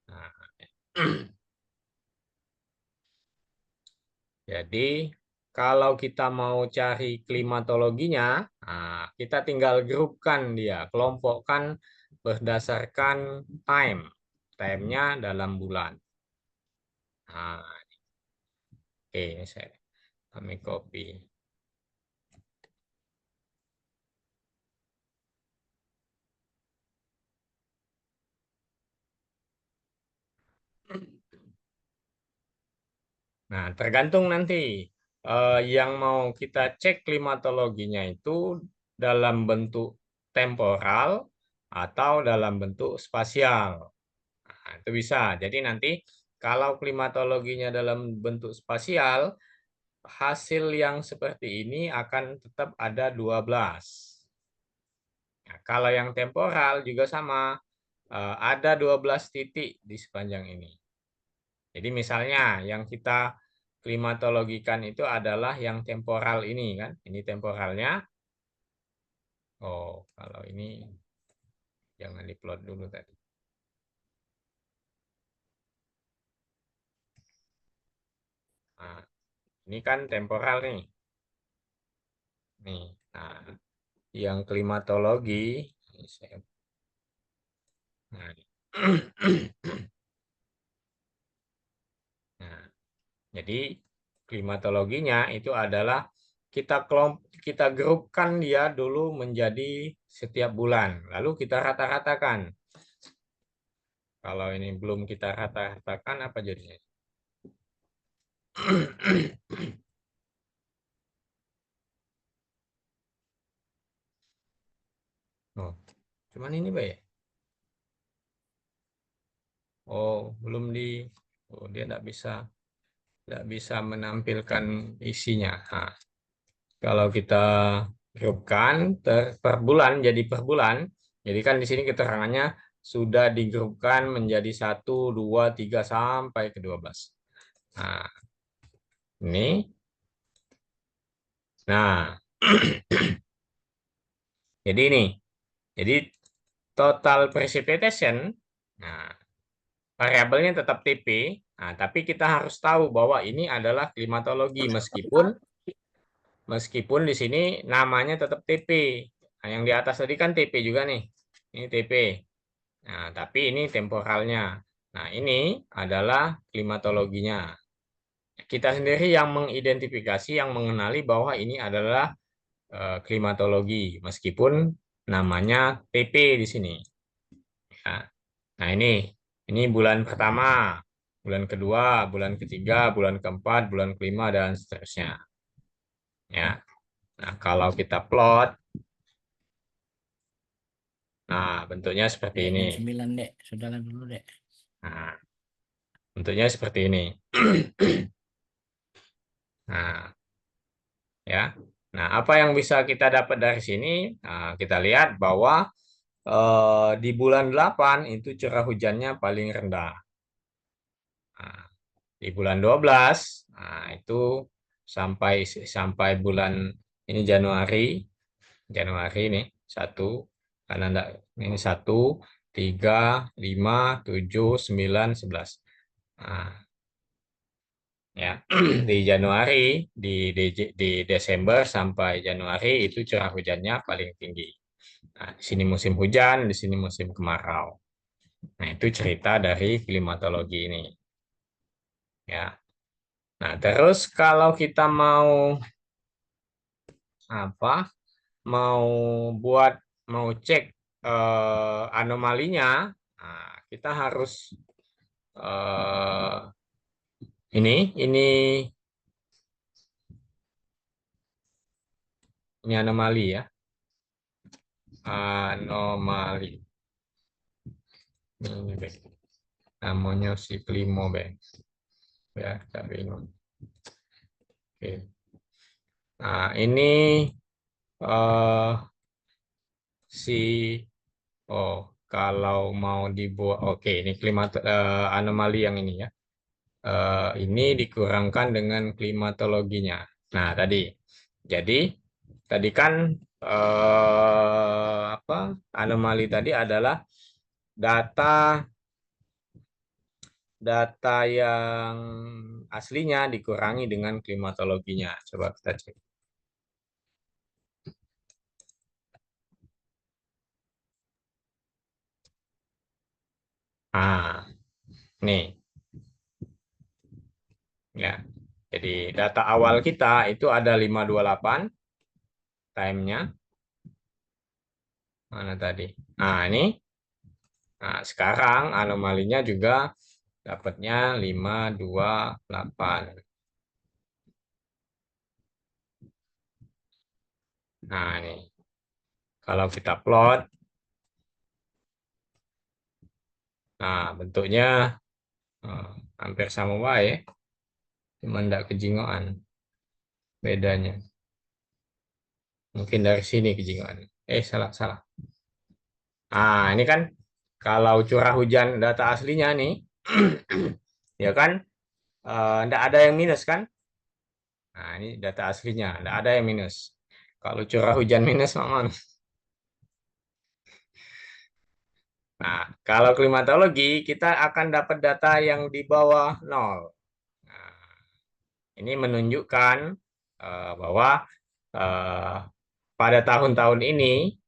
Nah, jadi kalau kita mau cari klimatologinya, nah, kita tinggal grupkan dia, kelompokkan berdasarkan time. Time-nya dalam bulan. Nah, oke, ini kami copy. Nah, tergantung nanti yang mau kita cek klimatologinya itu dalam bentuk temporal atau dalam bentuk spasial. Nah, itu bisa. Jadi nanti kalau klimatologinya dalam bentuk spasial, hasil yang seperti ini akan tetap ada 12. Nah, kalau yang temporal juga sama, ada 12 titik di sepanjang ini. Jadi misalnya yang kita klimatologikan itu adalah yang temporal ini kan. Ini temporalnya. Oh, kalau ini jangan diplot dulu tadi. Nah, ini kan temporal nih. Nih, nah, yang klimatologi. Nah, nah, jadi klimatologinya itu adalah kita grupkan dia dulu menjadi setiap bulan, lalu kita rata-ratakan. Kalau ini belum kita rata-ratakan apa jadinya? Oh, cuman ini Pak ya? Oh, belum dia tidak bisa menampilkan isinya. Nah, kalau kita grupkan per bulan jadi per bulan, jadi kan di sini keterangannya sudah digrupkan menjadi 1, 2, 3 sampai ke 12. Nah, ini. Nah, jadi ini. Jadi total precipitation, nah, variabelnya tetap TP. Nah, tapi kita harus tahu bahwa ini adalah klimatologi meskipun di sini namanya tetap TP. Nah, yang di atas tadi kan TP juga nih. Ini TP. Nah, tapi ini temporalnya. Nah, ini adalah klimatologinya. Kita sendiri yang mengidentifikasi, yang mengenali bahwa ini adalah klimatologi, meskipun namanya TP di sini. Ya. Nah, ini bulan pertama, bulan kedua, bulan ketiga, bulan keempat, bulan kelima, dan seterusnya. Ya. Nah, kalau kita plot, nah bentuknya seperti Dek, ini. jam 9, Dek. Sudahlah dulu, Dek. Nah, bentuknya seperti ini. Nah, ya. Nah, apa yang bisa kita dapat dari sini? Nah, kita lihat bahwa di bulan 8 itu curah hujannya paling rendah. Nah, di bulan 12, nah itu sampai bulan ini Januari ini 1, karena enggak, ini 1, 3, 5, 7, 9, 11. Nah, ya di Januari, di Desember sampai Januari itu curah hujannya paling tinggi. Nah, di sini musim hujan, di sini musim kemarau. Nah, itu cerita dari klimatologi ini. Ya. Nah, terus kalau kita mau apa? Mau cek anomalinya, nah, kita harus ini anomali ya. Anomali. Ini Bang. Namanya si Klimo, Bang. Ya, tak bingung. Oke. Nah, ini kalau mau dibuat, oke, ini anomali yang ini ya. Ini dikurangkan dengan klimatologinya. Nah, tadi kan anomali tadi adalah data data yang aslinya dikurangi dengan klimatologinya. Coba kita cek. Ah, nih. Ya. Jadi data awal kita itu ada 528 time-nya. Mana tadi? Nah, ini. Nah, sekarang anomalinya juga dapatnya 528. Nah, ini. Kalau kita plot, nah bentuknya hampir sama wae, cuma enggak kejingoan bedanya. Mungkin dari sini kejingoan. Salah. Nah, ini kan kalau curah hujan data aslinya nih, ya kan, enggak ada yang minus kan? Nah, ini data aslinya, enggak ada yang minus. Kalau curah hujan minus, mamon. Nah, kalau klimatologi, kita akan dapat data yang di bawah 0. Nah, ini menunjukkan bahwa pada tahun-tahun ini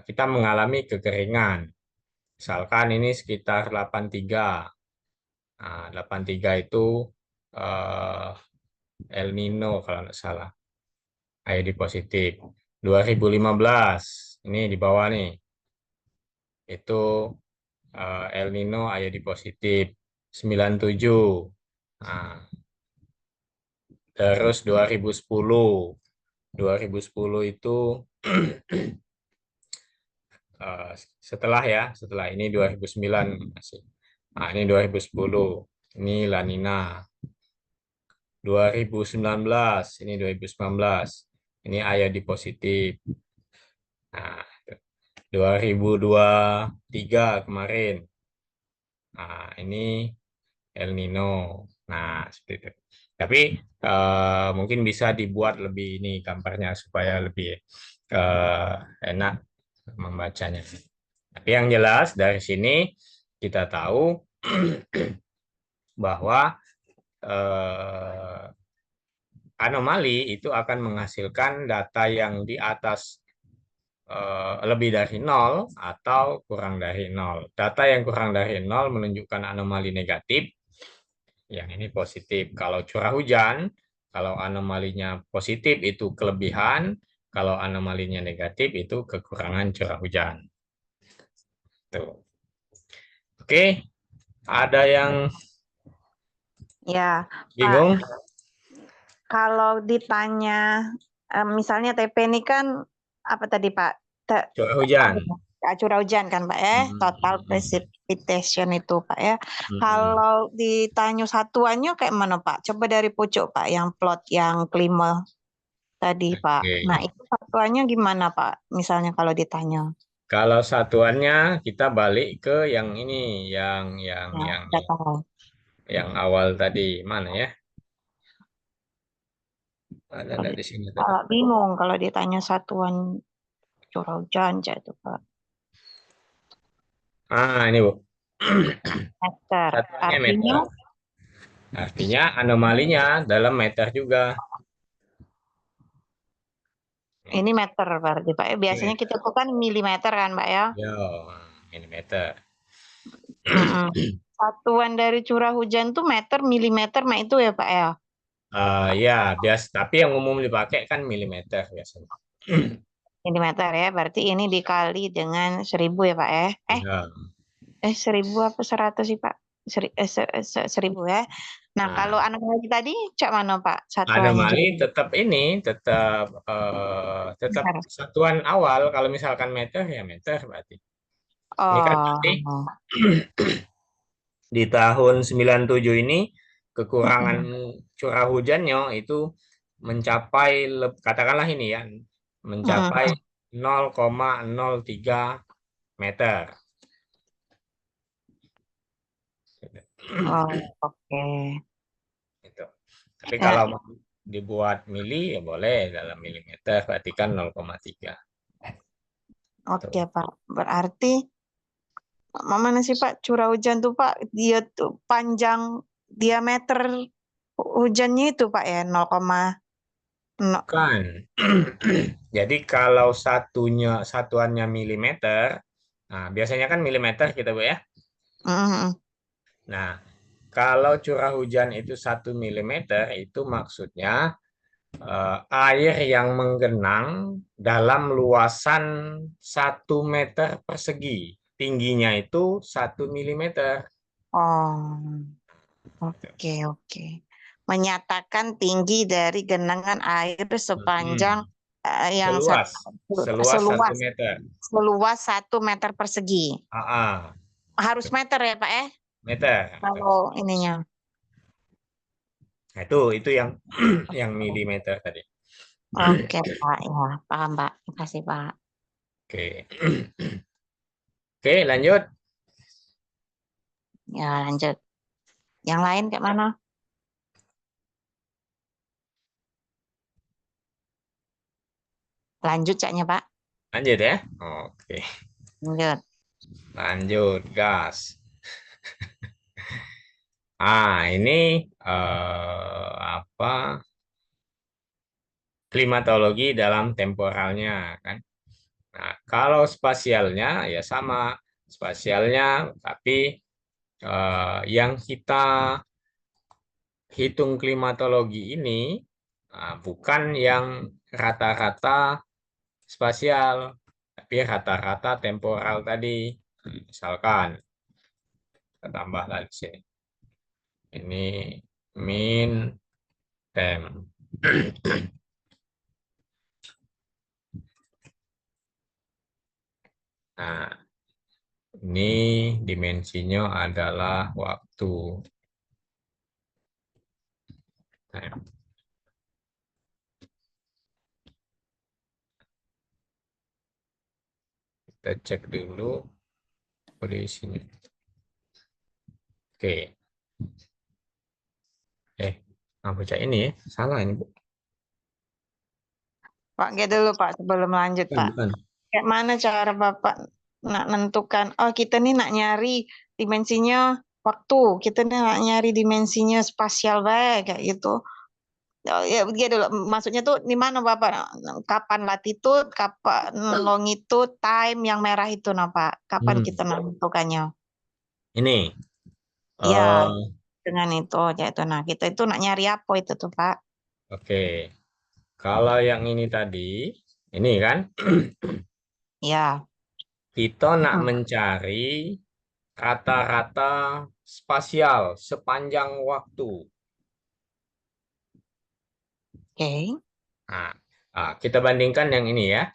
kita mengalami kekeringan. Misalkan ini sekitar 83. Nah, 83 itu El Nino kalau nggak salah. IOD positif. 2015, ini di bawah nih. Itu El Nino IOD positif. 97. Nah, terus 2010. 2010 itu setelah ini 2009 masih. Nah, ini 2010. Ini La Nina. 2019, ini 2019. Ini IOD positif. Nah, 2023 kemarin. Nah, ini El Nino. Nah, seperti itu. Tapi mungkin bisa dibuat lebih ini gambarnya supaya lebih enak membacanya. Tapi yang jelas dari sini kita tahu bahwa anomali itu akan menghasilkan data yang di atas lebih dari 0 atau kurang dari 0. Data yang kurang dari 0 menunjukkan anomali negatif, yang ini positif. Kalau curah hujan, kalau anomalinya positif itu kelebihan, kalau anomalinya negatif itu kekurangan curah hujan. Tuh. Oke, ada yang Ya, Pak. bingung? Kalau ditanya, misalnya TP ini kan apa tadi Pak? Curah hujan. Curah hujan kan Pak ya, total precipitation itu Pak ya. Kalau ditanya satuannya kayak mana Pak? Coba dari pojok Pak, yang plot yang klima tadi Pak. Oke. Nah itu satuannya gimana Pak? Misalnya kalau ditanya. Kalau satuannya kita balik ke yang ini, Data. yang awal tadi mana ya? Ada di sini tadi. Kalau bingung kalau ditanya satuan curah hujan itu Pak. Ini Bu. Meter. Satuannya Artinya meter. Artinya anomalinya dalam meter juga. ini meter berarti Pak ya. Biasanya kita kan milimeter kan Pak ya. Yo, milimeter. Satuan dari curah hujan tuh meter, milimeter, nah itu ya Pak ya. Ya, biasa. Tapi yang umum dipakai kan milimeter biasanya. Milimeter ya, berarti ini dikali dengan 1000 ya Pak ya. Ya. 1000 apa 100 sih Pak? 1000 ya. Nah, kalau anomali tadi cak mana Pak satuannya? Anomali tetap satuan awal. Kalau misalkan meter ya meter berarti. Ini kan berarti di tahun 97 ini kekurangan curah hujannya itu mencapai, katakanlah ini ya, mencapai 0,03 meter. Oke. Gitu. Tapi kalau mau dibuat mili ya boleh dalam milimeter, berarti kan 0,3. Oke Pak, berarti Mana sih Pak curah hujan tuh Pak? Dia tuh panjang diameter hujannya itu Pak ya 0,0. Kan. Jadi kalau satuannya milimeter, nah biasanya kan milimeter kita Bu ya. Mm, Nah, kalau curah hujan itu 1 milimeter itu maksudnya air yang menggenang dalam luasan 1 meter persegi. Tingginya itu 1 milimeter. Oh, oke oke. Menyatakan tinggi dari genangan air sepanjang Mm-mm. yang Seluas 1 seluas meter. seluas 1 meter persegi. Ah, Harus meter ya Pak ya? meter. Kalau ininya. Nah, itu yang milimeter tadi. Oke Pak, ya paham Pak. Terima kasih Pak. Oke. Oke, lanjut. Ya lanjut. Yang lain kayak mana? Lanjut caknya Pak. Lanjut ya. Oke. Lanjut. Lanjut, gas. Ini apa? Klimatologi dalam temporalnya kan. Nah, kalau spasialnya ya sama spasialnya, tapi yang kita hitung klimatologi ini bukan yang rata-rata spasial, tapi rata-rata temporal tadi. Misalkan kita tambah lagi sini. Ini min tem. Nah, ini dimensinya adalah waktu. Nah, kita cek dulu posisinya. Oke. Baca ini ya. Salah ini, Bu. Pak, dulu Pak sebelum lanjut Pak. Bukan. Kayak mana cara Bapak nak nentukan, oh kita nih nak nyari dimensinya waktu, kita nih nak nyari dimensinya spasial baik kayak gitu. Oh, ya dulu, maksudnya tuh di mana Bapak? Kapan latitude, kapan longitude, time yang merah itu nah Pak. Kapan kita menentukannya? Ini. Ya, dengan itu aja itu. Nah, kita itu nak nyari apa itu tuh Pak? Oke. Kalau yang ini tadi, ini kan, Ya. kita nak mencari rata-rata spasial sepanjang waktu. Oke. Nah, kita bandingkan yang ini ya.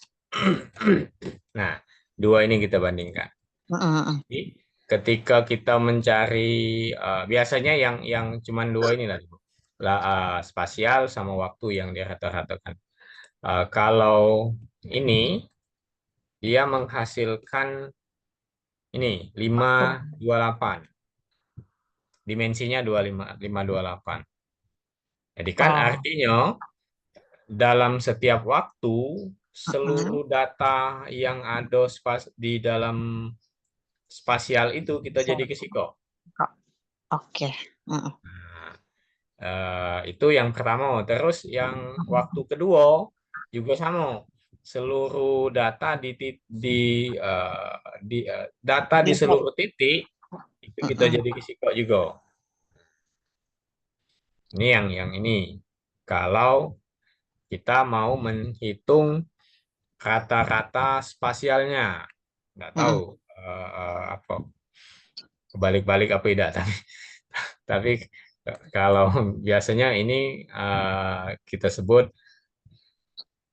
Nah, dua ini kita bandingkan. Jadi, ketika kita mencari biasanya yang cuman dua ini lah, spasial sama waktu yang dirata-ratakan. Kalau ini dia menghasilkan ini 528. Dimensinya 528. Jadi kan artinya dalam setiap waktu seluruh data yang ada di dalam spasial itu kita jadi kesiko. Oke. Itu yang pertama. Terus yang waktu kedua juga sama. Seluruh data data di seluruh titik itu kita jadi kesiko juga. Ini yang ini. Kalau kita mau menghitung rata-rata spasialnya, nggak tahu apa kebalik-balik apa tidak, tapi kalau biasanya ini kita sebut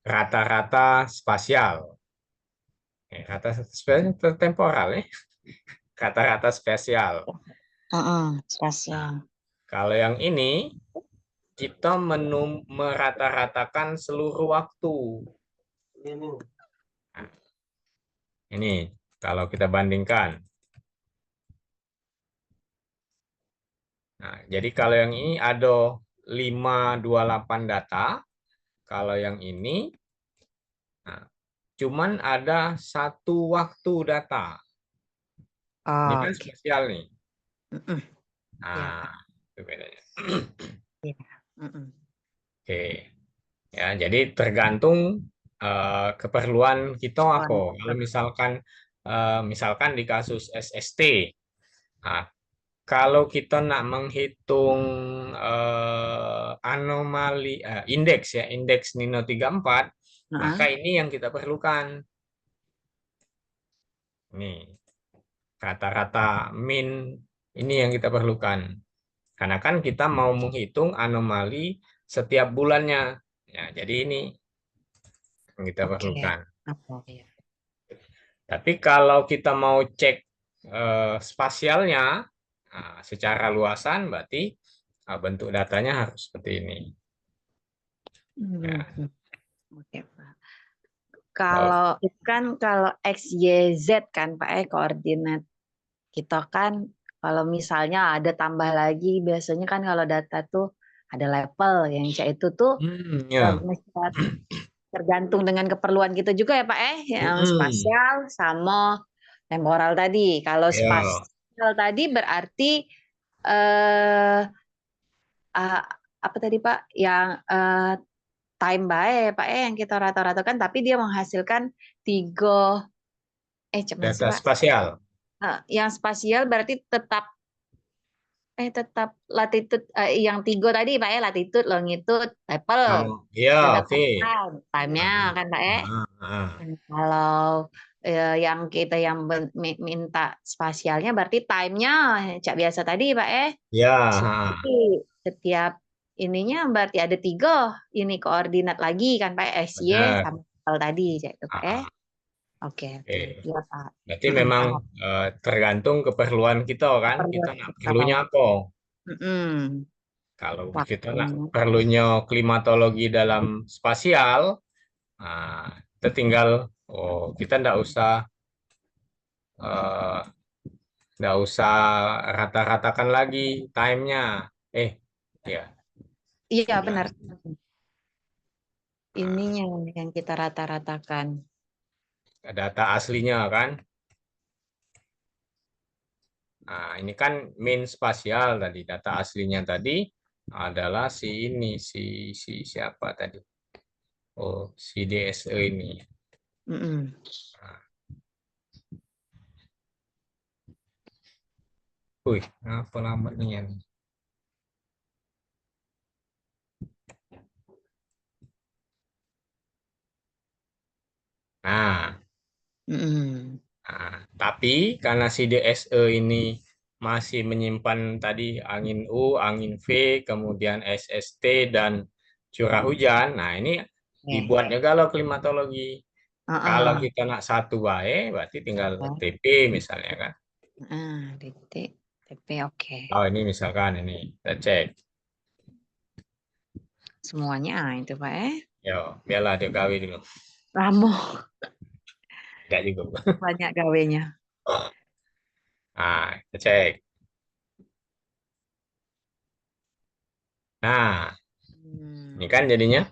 rata-rata spasial, rata spasial temporal ya, rata-rata spasial. Spasial. Kalau yang ini kita merata-ratakan seluruh waktu. Ini kalau kita bandingkan. Nah, jadi kalau yang ini ada 528 data, kalau yang ini cuman ada 1 waktu data. Ini kan Oke. spasial nih. Mm-mm. Ya, Nah, itu bedanya. iya. Mm-mm. Oke. Ya, jadi tergantung keperluan kita apa. Kalau misalkan di kasus SST, nah, kalau kita nak menghitung anomali indeks ya, indeks Nino 34, maka Heeh. ini yang kita perlukan. Nih, rata-rata min ini yang kita perlukan. Karena kan kita mau menghitung anomali setiap bulannya. Ya, jadi ini yang kita Oke. perlukan. Apa ya? Tapi kalau kita mau cek spasialnya secara luasan, berarti bentuk datanya harus seperti ini. Ya. Mhm. Oke, Pak. Kalau Kalau X, Y, Z kan Pak koordinat kita kan kalau misalnya ada tambah lagi biasanya kan kalau data tuh ada level yang C itu tuh ya. tergantung dengan keperluan kita juga ya Pak yang spasial sama temporal tadi. Kalau Ya. spasial tadi berarti eh apa tadi Pak yang time bae Pak yang kita rata-ratakan tapi dia menghasilkan tiga cuman sih Data Pak. spasial. Yang spasial berarti tetap latitude yang tiga tadi Pak latitude, longitude, level. Ya, Tetap oke. time-nya kan Pak Kalau yang kita yang minta spasialnya berarti time-nya cak biasa tadi Pak Ya. Setiap ininya berarti ada tiga ini koordinat lagi kan Pak SY Benar. sama level tadi cak itu Pak Oke. Oke. Iya Pak. Berarti memang tergantung keperluan kita kan. Kita nak perlunya apa? Kalau kita nak perlunya klimatologi dalam spasial, kita tinggal kita ndak usah rata-ratakan lagi time-nya. Ya, Iya sudah. benar. Ininya yang kita rata-ratakan. Data aslinya kan. Nah, ini kan min spasial tadi. Data aslinya tadi adalah si siapa tadi? Oh, si DSE ini. Wih, apa lambatnya nih? Nah, tapi karena si DSE ini masih menyimpan tadi angin U, angin V, kemudian SST dan curah hujan. Nah, ini dibuatnya galau klimatologi. Kalau kita nak satu baik, berarti tinggal TP misalnya kan. TP oke. Oh, ini misalkan ini kita cek. Semuanya itu Pak Yo, biarlah dia gawe dulu. Ramo. Enggak juga. Banyak gawenya. Nah, kita cek. Nah, ini kan jadinya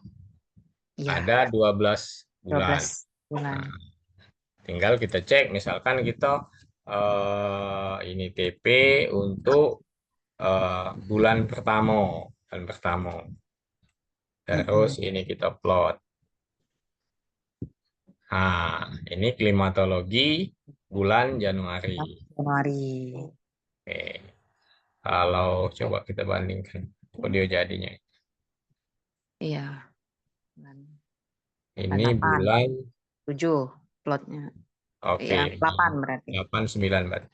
ada 12 bulan. 12 bulan. Nah, tinggal kita cek, misalkan kita ini TP untuk bulan pertama. Terus ini kita plot. Nah, ini klimatologi bulan Januari. Oke. Kalau coba kita bandingkan video jadinya. Iya. Ini bulan 7 plotnya. Oke. 8 berarti. 8, 9 berarti.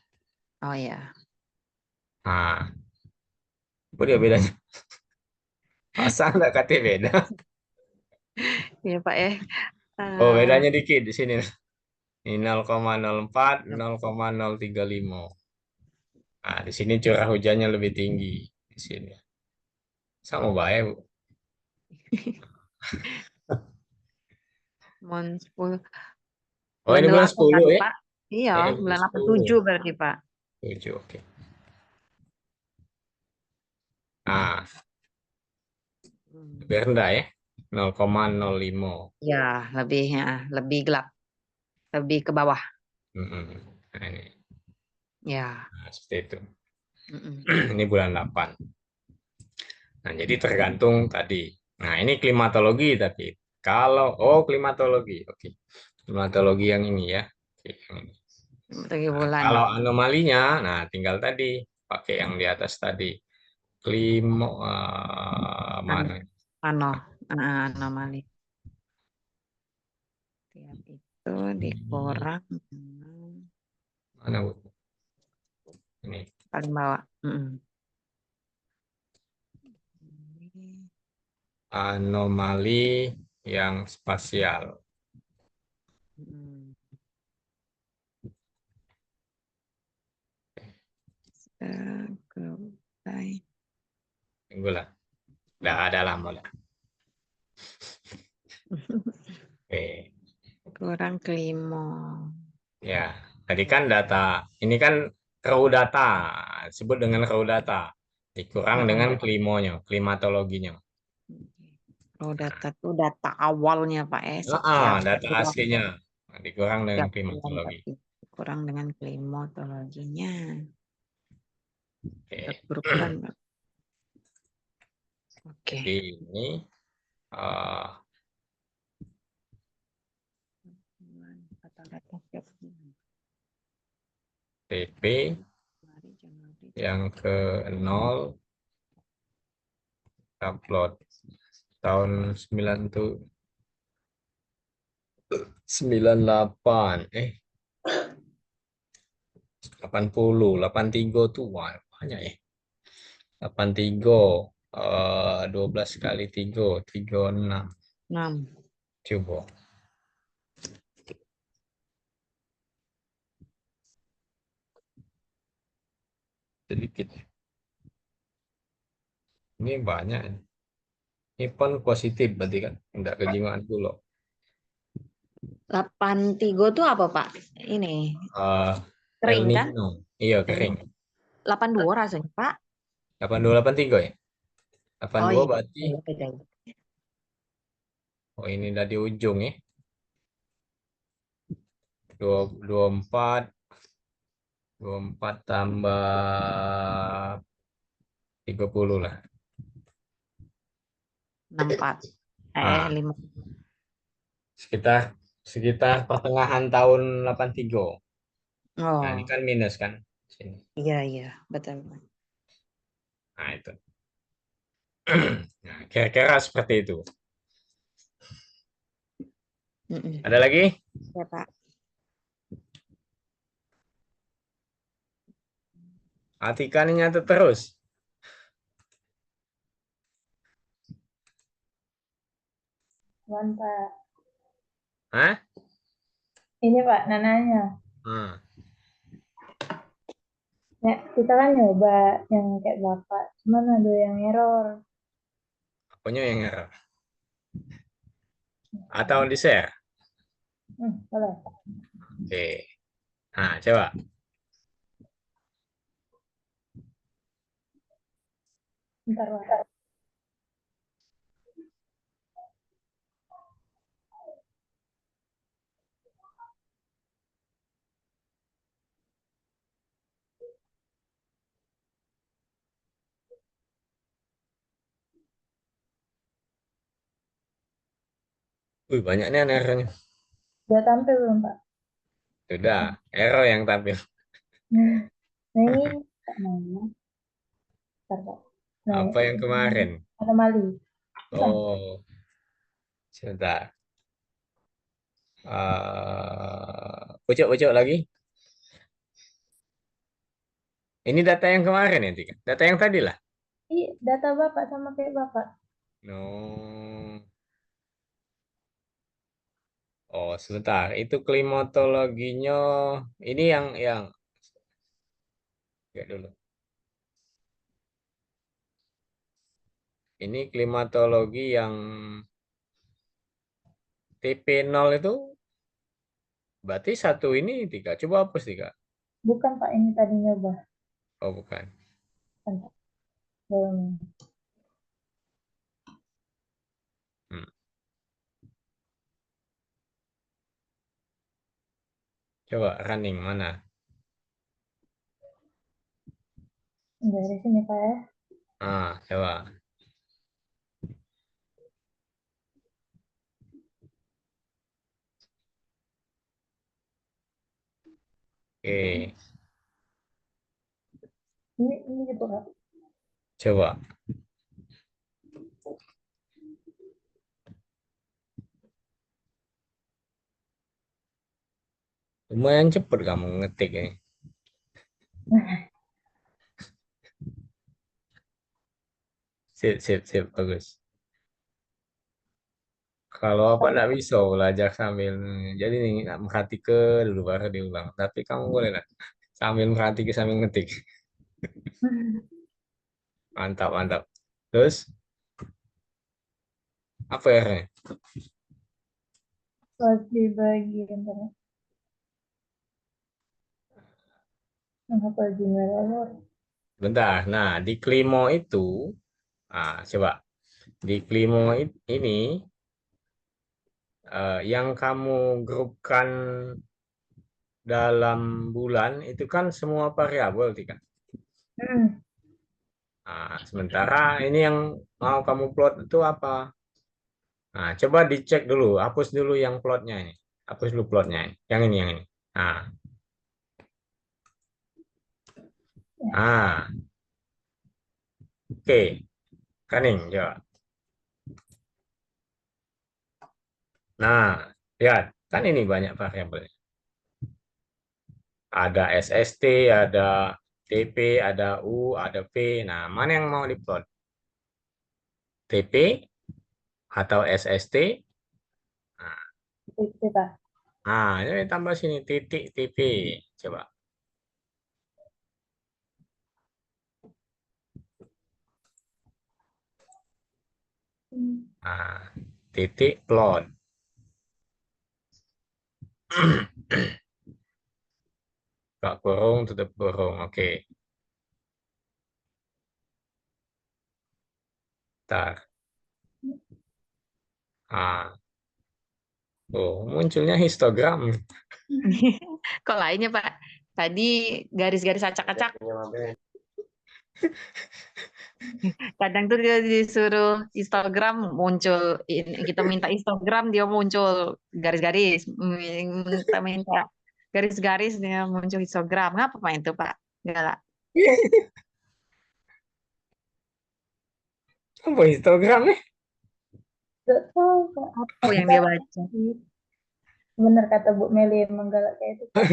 Oh ya. Nah, apa dia bedanya? Masa enggak katanya beda? Iya Pak Oh, bedanya dikit di sini. Ini 0,04, 0,035. Nah, di sini curah hujannya lebih tinggi di sini. Sama baik, Bu. Mon 10. Oh, ini bulan 10 ya? Pak. Iya, Ini bulan 10. 7 berarti Pak. 7, oke. Nah, lebih rendah ya, 0,05. Ya, lebih gelap. Lebih ke bawah. Nah, ini. Ya. Nah, seperti itu. Mm-mm. Ini bulan 8. Nah, jadi tergantung tadi. Nah, ini klimatologi tapi kalau klimatologi. Oke. Klimatologi yang ini ya. Oke, yang ini. Bagi Nah, bulan. kalau anomalinya, nah tinggal tadi pakai yang di atas tadi. Mana? Ano, anomali. Tiap itu dikurang Mana, Bu? Ini. paling bawah. Anomali yang spasial. Tunggu lah. Udah ada lama lah. Oke. Kurang klimo. Ya, tadi kan data. Ini kan raw data. Disebut dengan raw data. Dikurang dengan klimonya, klimatologinya. Oh, data tuh data awalnya Pak setiap Data bulan. aslinya. Nah, dikurang dengan Setiap bulan, klimatologi. tapi kurang dengan klimatologinya. Oke. Berukuran Pak. Oke. Jadi ini Kata-kata setiap bulan. TP yang ke 0 upload tahun 98 80 83 tuh wah, banyak ya. 83 12 kali 3 36 6. coba sedikit. Ini banyak. Ini pun positif berarti kan enggak kejingan dulu. 83 tuh apa Pak? Ini El kering kan? Nino. Iya, kering. 82 rasanya Pak. 82 83 ya. Oh 82 iya. berarti Beda. ini udah di ujung ya. 24 tambah 30 lah. 64. Ah. 5. Sekitar pertengahan tahun 83. Nah, ini Oh, kan minus kan sini. iya, betul. Nah, itu. Nah, kira-kira seperti itu. Ada lagi? Ya, Pak. Atika ini nyata terus. Pak. Hah? Ini Pak, Nananya. Ya, kita kan nyoba yang kayak Bapak, cuman ada yang error. Apanya yang error? Atau di share? Boleh. Oke. Nah, coba. Bentar, Pak. Wih, banyak nih errornya. Udah tampil belum, Pak? Sudah, error yang tampil. Nah, ini Pak mana? Bentar, Pak. Nah, Apa yang kemarin? anomali. Bukan? Oh, sebentar. Pucuk lagi. Ini data yang kemarin ya, Tika? Data yang tadi lah. Ini data Bapak sama kayak Bapak. No. Oh, sebentar. Itu klimatologinya. Ini yang ya dulu. Ini klimatologi yang TP0 itu berarti satu ini 3. Coba hapus 3. Bukan, Pak. Ini tadi nyoba. Oh, bukan. Bukan, Pak. Belum. Hmm. Coba running mana? Dari sini Pak ya. Coba. Oke, Ini gitu Kak. coba. Lumayan cepet kamu ngetik ini. Sip, sip, sip, bagus. Kalau apa nggak bisa belajar sambil jadi nih nggak merhatikan dulu baru diulang. Tapi kamu boleh lah sambil merhatikan sambil ngetik. Mantap, mantap. Terus apa ya? Pas di bagian mana? Apa jumlah error? Bentar. Nah, di Klimo itu, coba di Klimo ini yang kamu grupkan dalam bulan itu kan semua variabel, Tika. Hmm. Sementara ini yang mau kamu plot itu apa? Nah, coba dicek dulu, hapus dulu yang plotnya ini. Hapus dulu plotnya ini. Yang ini, yang ini. Nah, ah, oke. Kaning, coba. Nah, lihat. Kan ini banyak variabel. Ada SST, ada TP, ada U, ada P. Nah, mana yang mau diplot? TP atau SST? Nah, Itu Kak. ini tambah sini titik TP. Coba. Nah, titik plot. Buka kurung, tutup kurung. Oke. Ntar. Munculnya histogram. Kok lainnya Pak? Tadi garis-garis acak-acak. Kadang tuh dia disuruh Instagram muncul, kita minta Instagram dia muncul garis-garis, kita minta garis-garis dia muncul Instagram. Ngapa Pak itu Pak? Enggak. Apa histogram nih? Gak tahu Kak. Apa yang dia baca? Bener kata Bu Meli emang galak kayak itu Kak.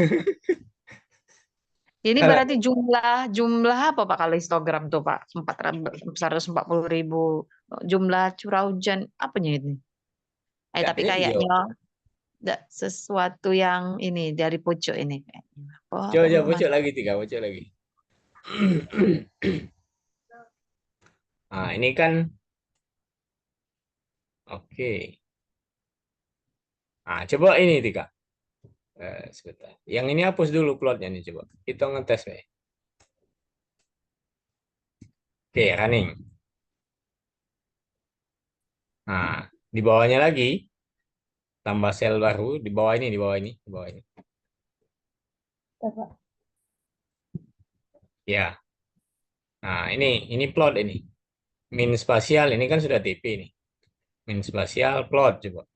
Ini Kalau berarti jumlah apa Pak kalau histogram tuh Pak? 140.000 jumlah curah hujan apanya ini? Tapi ini kayaknya enggak sesuatu yang ini dari pucuk ini kayaknya. Oh, coba Pak, bocor lagi tiga, bocor lagi. Nah, ini kan oke. Coba ini tiga. Sebentar. Yang ini hapus dulu plotnya nih coba. Kita ngetes ya. Oke, running. Nah, di bawahnya lagi tambah sel baru di bawah ini, di bawah ini, di bawah ini. Coba. Ya. Nah, ini plot ini. Min spasial ini kan sudah TP nih. Min spasial plot coba.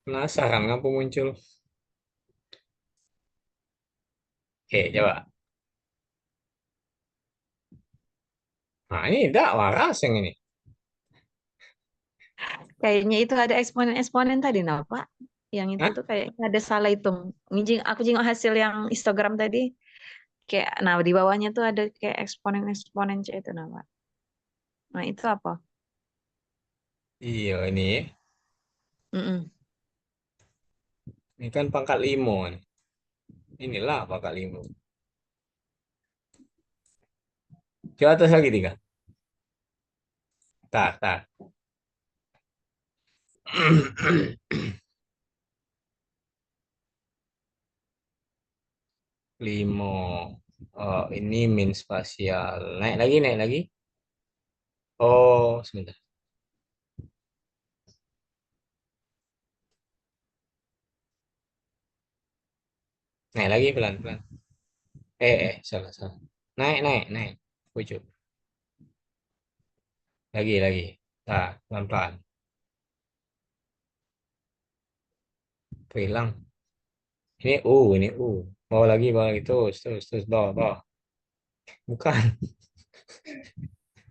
Penasaran ngapa muncul? Oke, coba. Nah, ini enggak waras yang ini. kayaknya itu ada eksponen-eksponen tadi, nah Pak. Yang itu Hah? tuh kayaknya ada salah hitung. Aku jengok hasil yang histogram tadi. Kayak, nah di bawahnya tuh ada kayak eksponen-eksponen C itu, nah Pak. Nah itu apa? Iya, ini. Mm-mm. Ini kan pangkat 5 nih. Inilah pangkat 5. Coba atas lagi tiga. Tak, tak. Limo. Oh, ini min spasial. Naik lagi, naik lagi. Oh, sebentar. Naik lagi pelan-pelan. Salah, salah. naik. Pucuk. Lagi. Nah, pelan-pelan. Hilang. Ini U. Bawa lagi. Terus, bawa. Bukan.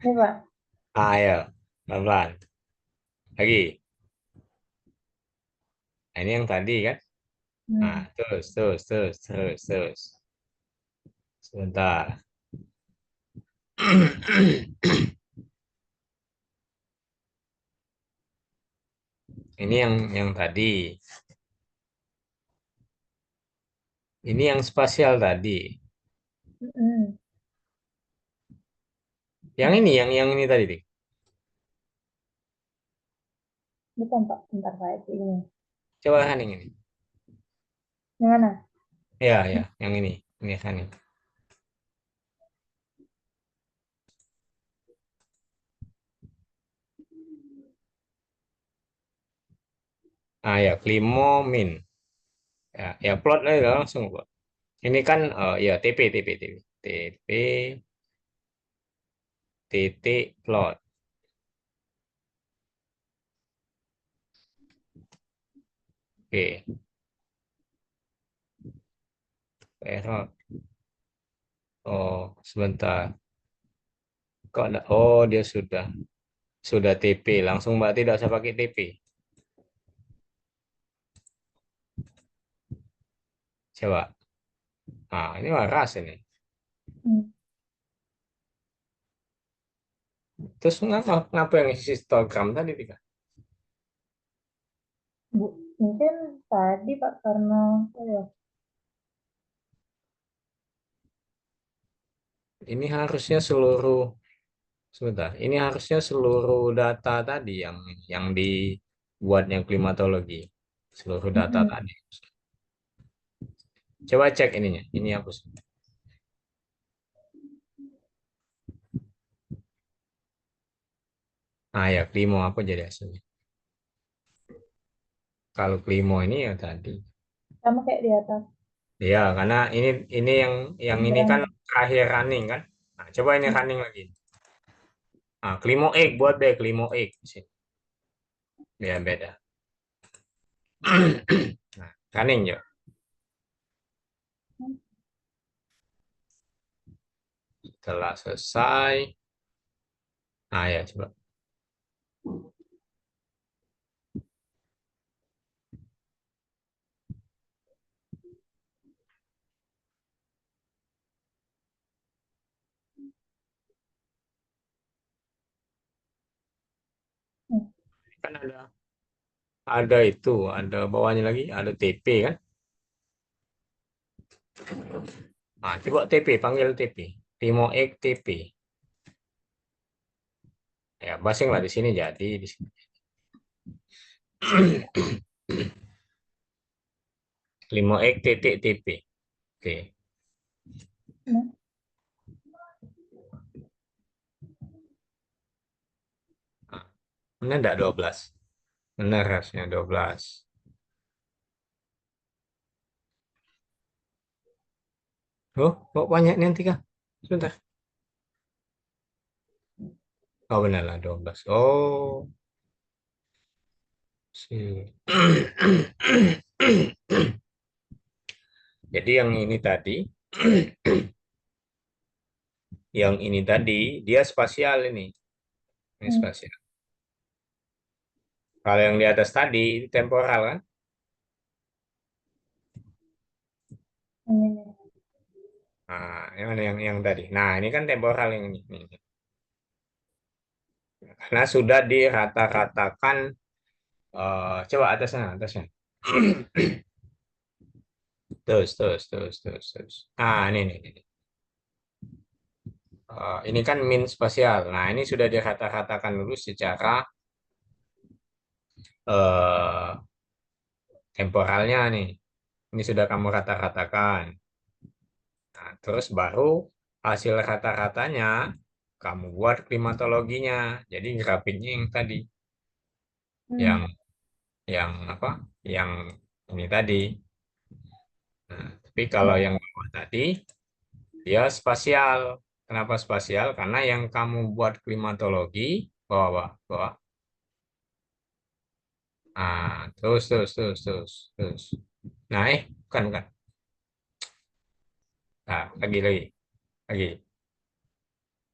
Ini Pak. Ayo, pelan-pelan. Lagi. Nah, ini yang tadi kan? Nah, terus. Sebentar. Ini yang tadi. Ini yang spasial tadi. Yang ini tadi, Dik. Bukan Pak, bentar Pak, itu ini. Coba kan yang ini. Yang mana? Ya, yang ini. Ini kan ini. Ya, Klimo min. Ya plot aja langsung, Pak. Ini kan ya TP titik plot. Oke. Error. Oh, sebentar. Kok ada? Oh, dia sudah TP. Langsung Mbak tidak usah pakai TP. Coba. Nah, ini waras ini. Terus ngapa yang isi histogram tadi, Tika? Mungkin tadi Pak karena Ini harusnya seluruh sebentar. Ini harusnya seluruh data tadi yang dibuatnya klimatologi. Seluruh data tadi. Coba cek ininya. Ini hapus. Ya, klimo apa jadi hasilnya? Kalau klimo ini ya tadi. sama kayak di atas. Ya, karena ini yang ini kan terakhir running kan. Nah, coba ini running lagi. Klimo egg buat deh klimo egg. Ya, beda. Nah, running ya. Setelah selesai. Ya, coba. Kan ada bawahnya lagi, ada TP kan. Coba TP, panggil TP. Klimo egg TP. Ya, basing lah di sini jadi di sini. Klimo egg titik TP. Oke. Ini enggak 12. Benar harusnya 12. Kok banyak nanti kah? Sebentar. Oh, benar lah 12. Oh. Jadi yang ini tadi dia spasial ini. Ini spasial. Kalau yang di atas tadi itu temporal kan? Yang mana yang tadi? Nah, ini kan temporal yang ini. Karena sudah dirata-ratakan. Coba atasnya. Terus. Ini. Ini kan min spasial. Nah, ini sudah dirata-ratakan dulu secara temporalnya nih. Ini sudah kamu rata-ratakan. Nah, terus baru hasil rata-ratanya kamu buat klimatologinya. Jadi grafiknya yang tadi. Yang apa? Yang ini tadi. Nah, tapi kalau yang bawah tadi Dia spasial. Kenapa spasial? Karena yang kamu buat klimatologi, bawah. Ah, terus. Nah, bukan. Nah, lagi.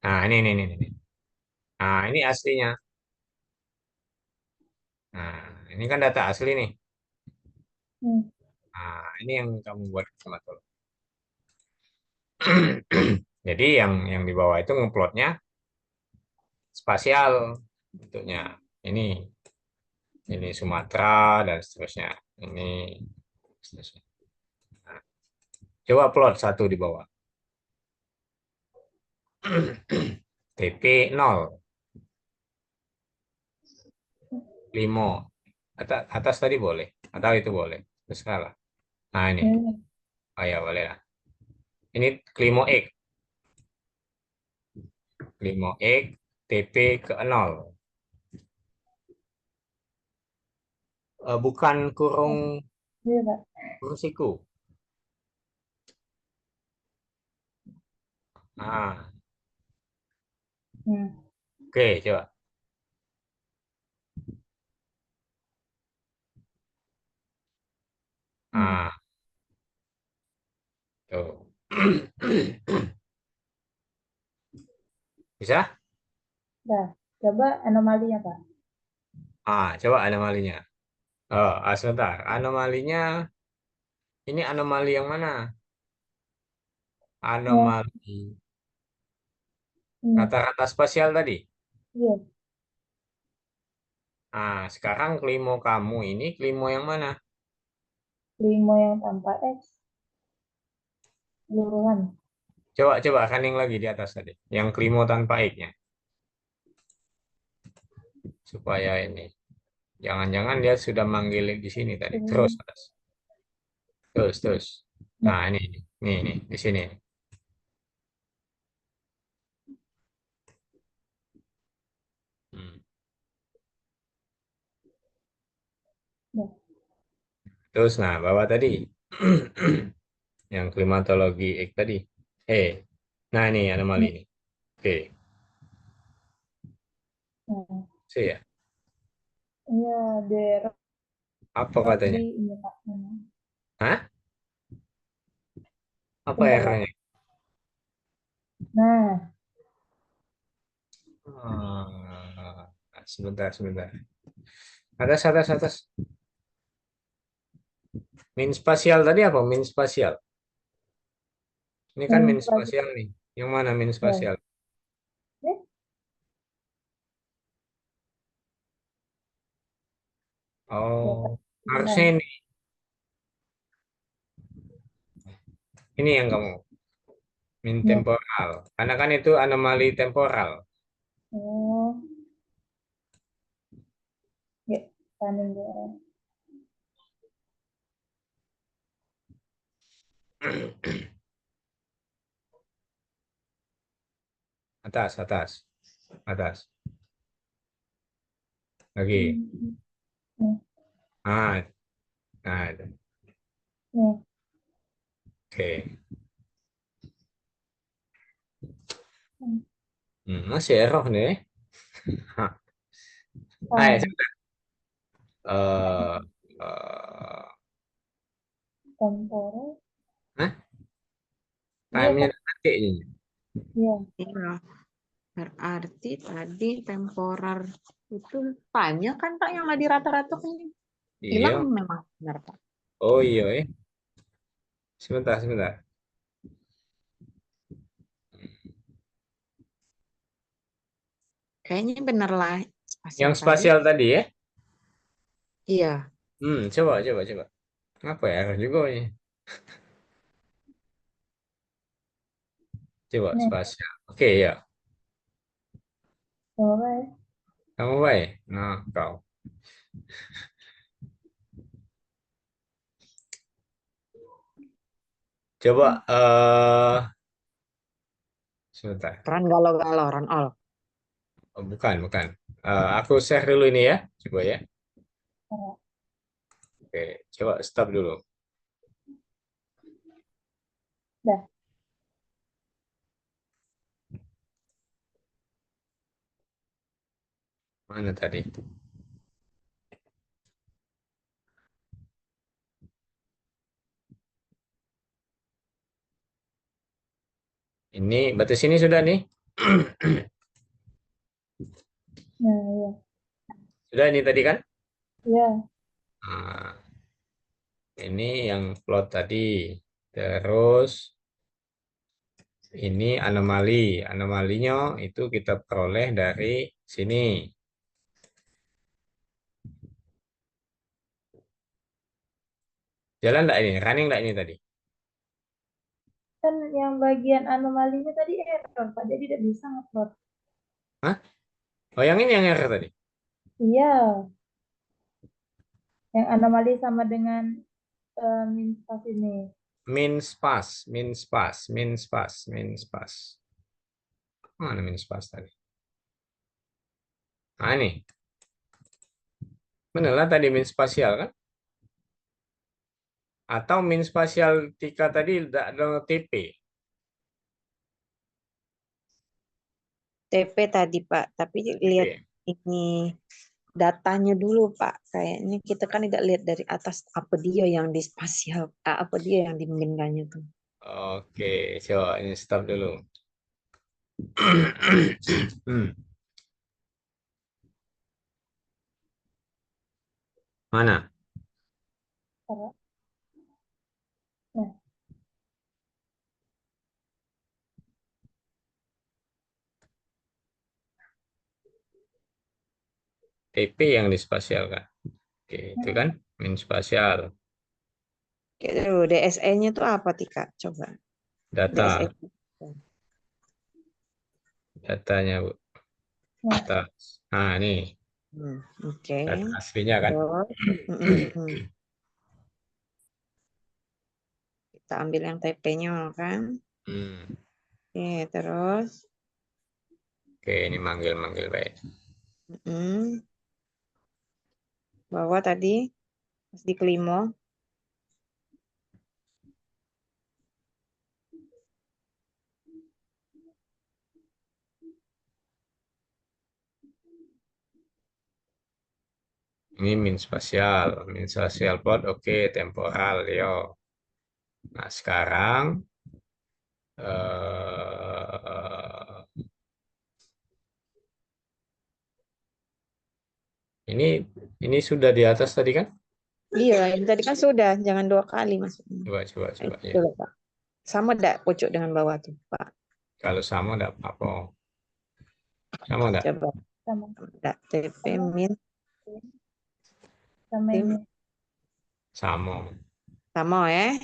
Nah, ini. Nah, ini aslinya. Nah, ini kan data asli nih. Hmm. Nah, ini yang kamu buat klimatologi. Jadi yang di bawah itu ngeplotnya spasial bentuknya. Ini Sumatera dan seterusnya. Ini seterusnya. Nah, coba plot satu di bawah. TP 0, 5. Atas tadi boleh. Atau itu boleh. Terserah lah. Nah, ini. Ini. Oh ya, boleh lah. Ini Klimo X. Klimo X, TP ke 0. Bukan kurung Iya, Pak. siku. Nah, Hmm. oke, coba. Hmm. Nah, tuh. Bisa? Dah. Coba anomalinya, Pak. Coba anomalinya. Sebentar. Anomalinya, ini anomali yang mana? Ya. Anomali Hmm. rata-rata spasial tadi. Iya. Nah, sekarang klimo kamu ini klimo yang mana? Lima yang tanpa X. Keseluruhan. Coba running lagi di atas tadi. Yang klimo tanpa X-nya. Supaya ini. Jangan-jangan dia sudah manggil di sini tadi. Terus Hmm. atas. Terus. Nah, ini di sini. Hmm. Ya. Terus, nah, bawah tadi. Yang klimatologi X tadi. Nah ini anomali ini. Oke, Nah, sih ya. iya, daerah Apa katanya? di ini, Pak. Hah? Apa Bentar, Pak. errornya? Nah, Sebentar. Atas. Min spasial tadi apa? Min spasial. Ini kan min yang lagi spasial nih. Yang mana min ya. spasial? Eh, ya, Pak. Oh, harusnya Nah, ini yang kamu min ya. temporal. Karena kan itu anomali temporal. Oh, ya. Panen daerah. Atas. Lagi. Hmm. Nih, Ah, nah, nih. oke. Hmm. Masih error nih. Hah. Ayo, Time, eh eh, temporal. Hah? Iya, Time-nya Pak. nanti ini. Iya. Iya, berarti tadi temporer itu time-nya kan Pak yang di rata-rata ini hilang Iya. memang benar Pak. Oh iya. Sebentar. Kayaknya bener lah spasial Yang tadi. spasial tadi ya? Iya. Coba. Apa ya? Error juga ini. Coba Nih, spasial. Oke ya. coba ya. Kamu baik. Nah, kau. Coba sebentar. Ran galau-galau, Ran all. Oh, bukan. Aku share dulu ini ya. Coba ya. Oh, Oke, coba stop dulu. dah. Mana tadi? Ini berarti sini sudah nih. Nah, iya. Sudah ini tadi kan? Iya. Nah, ini yang plot tadi. Terus ini anomali. Anomalinya itu kita peroleh dari sini. Jalan enggak ini? Running enggak ini tadi? Kan yang bagian anomalinya tadi error, Pak. Jadi tidak bisa ngupload. Hah? Oh, yang ini yang error tadi? Iya. Yang anomali sama dengan min pas ini. Min spas, min spas, min spas, min spas. Mana min spas tadi? Nah, ini. Benar lah tadi min spasial kan? Atau min spasial tika tadi tidak ada TP. TP tadi Pak, tapi lihat ini datanya dulu Pak. Kayaknya kita kan tidak lihat dari atas apa dia yang di spasial, apa dia yang di mengendanya tuh. Oke, coba ini stop dulu. Mana? Nah, TP yang dispasialkan. Oke, itu kan min spasial. Oke, dulu DSE-nya tuh apa Tika? Coba. Data. DSE. Datanya, Bu. nah, Data. Nah, ini Oke. data aslinya kan? Terus, kita ambil yang TP-nya kan. Oke, terus. Oke, ini manggil-manggil baik. Bawah tadi pas di kelima. Ini min spasial plot, oke, temporal, yo. Nah, sekarang ini sudah di atas tadi kan? Iya, ini tadi kan sudah, jangan 2 kali maksudnya. Coba ya. Coba, Pak. Sama enggak pojok dengan bawah tuh, Pak? Kalau sama enggak apa-apa. Sama enggak? Coba. sama Enggak, TP min sama tim ini. Sama. sama ya.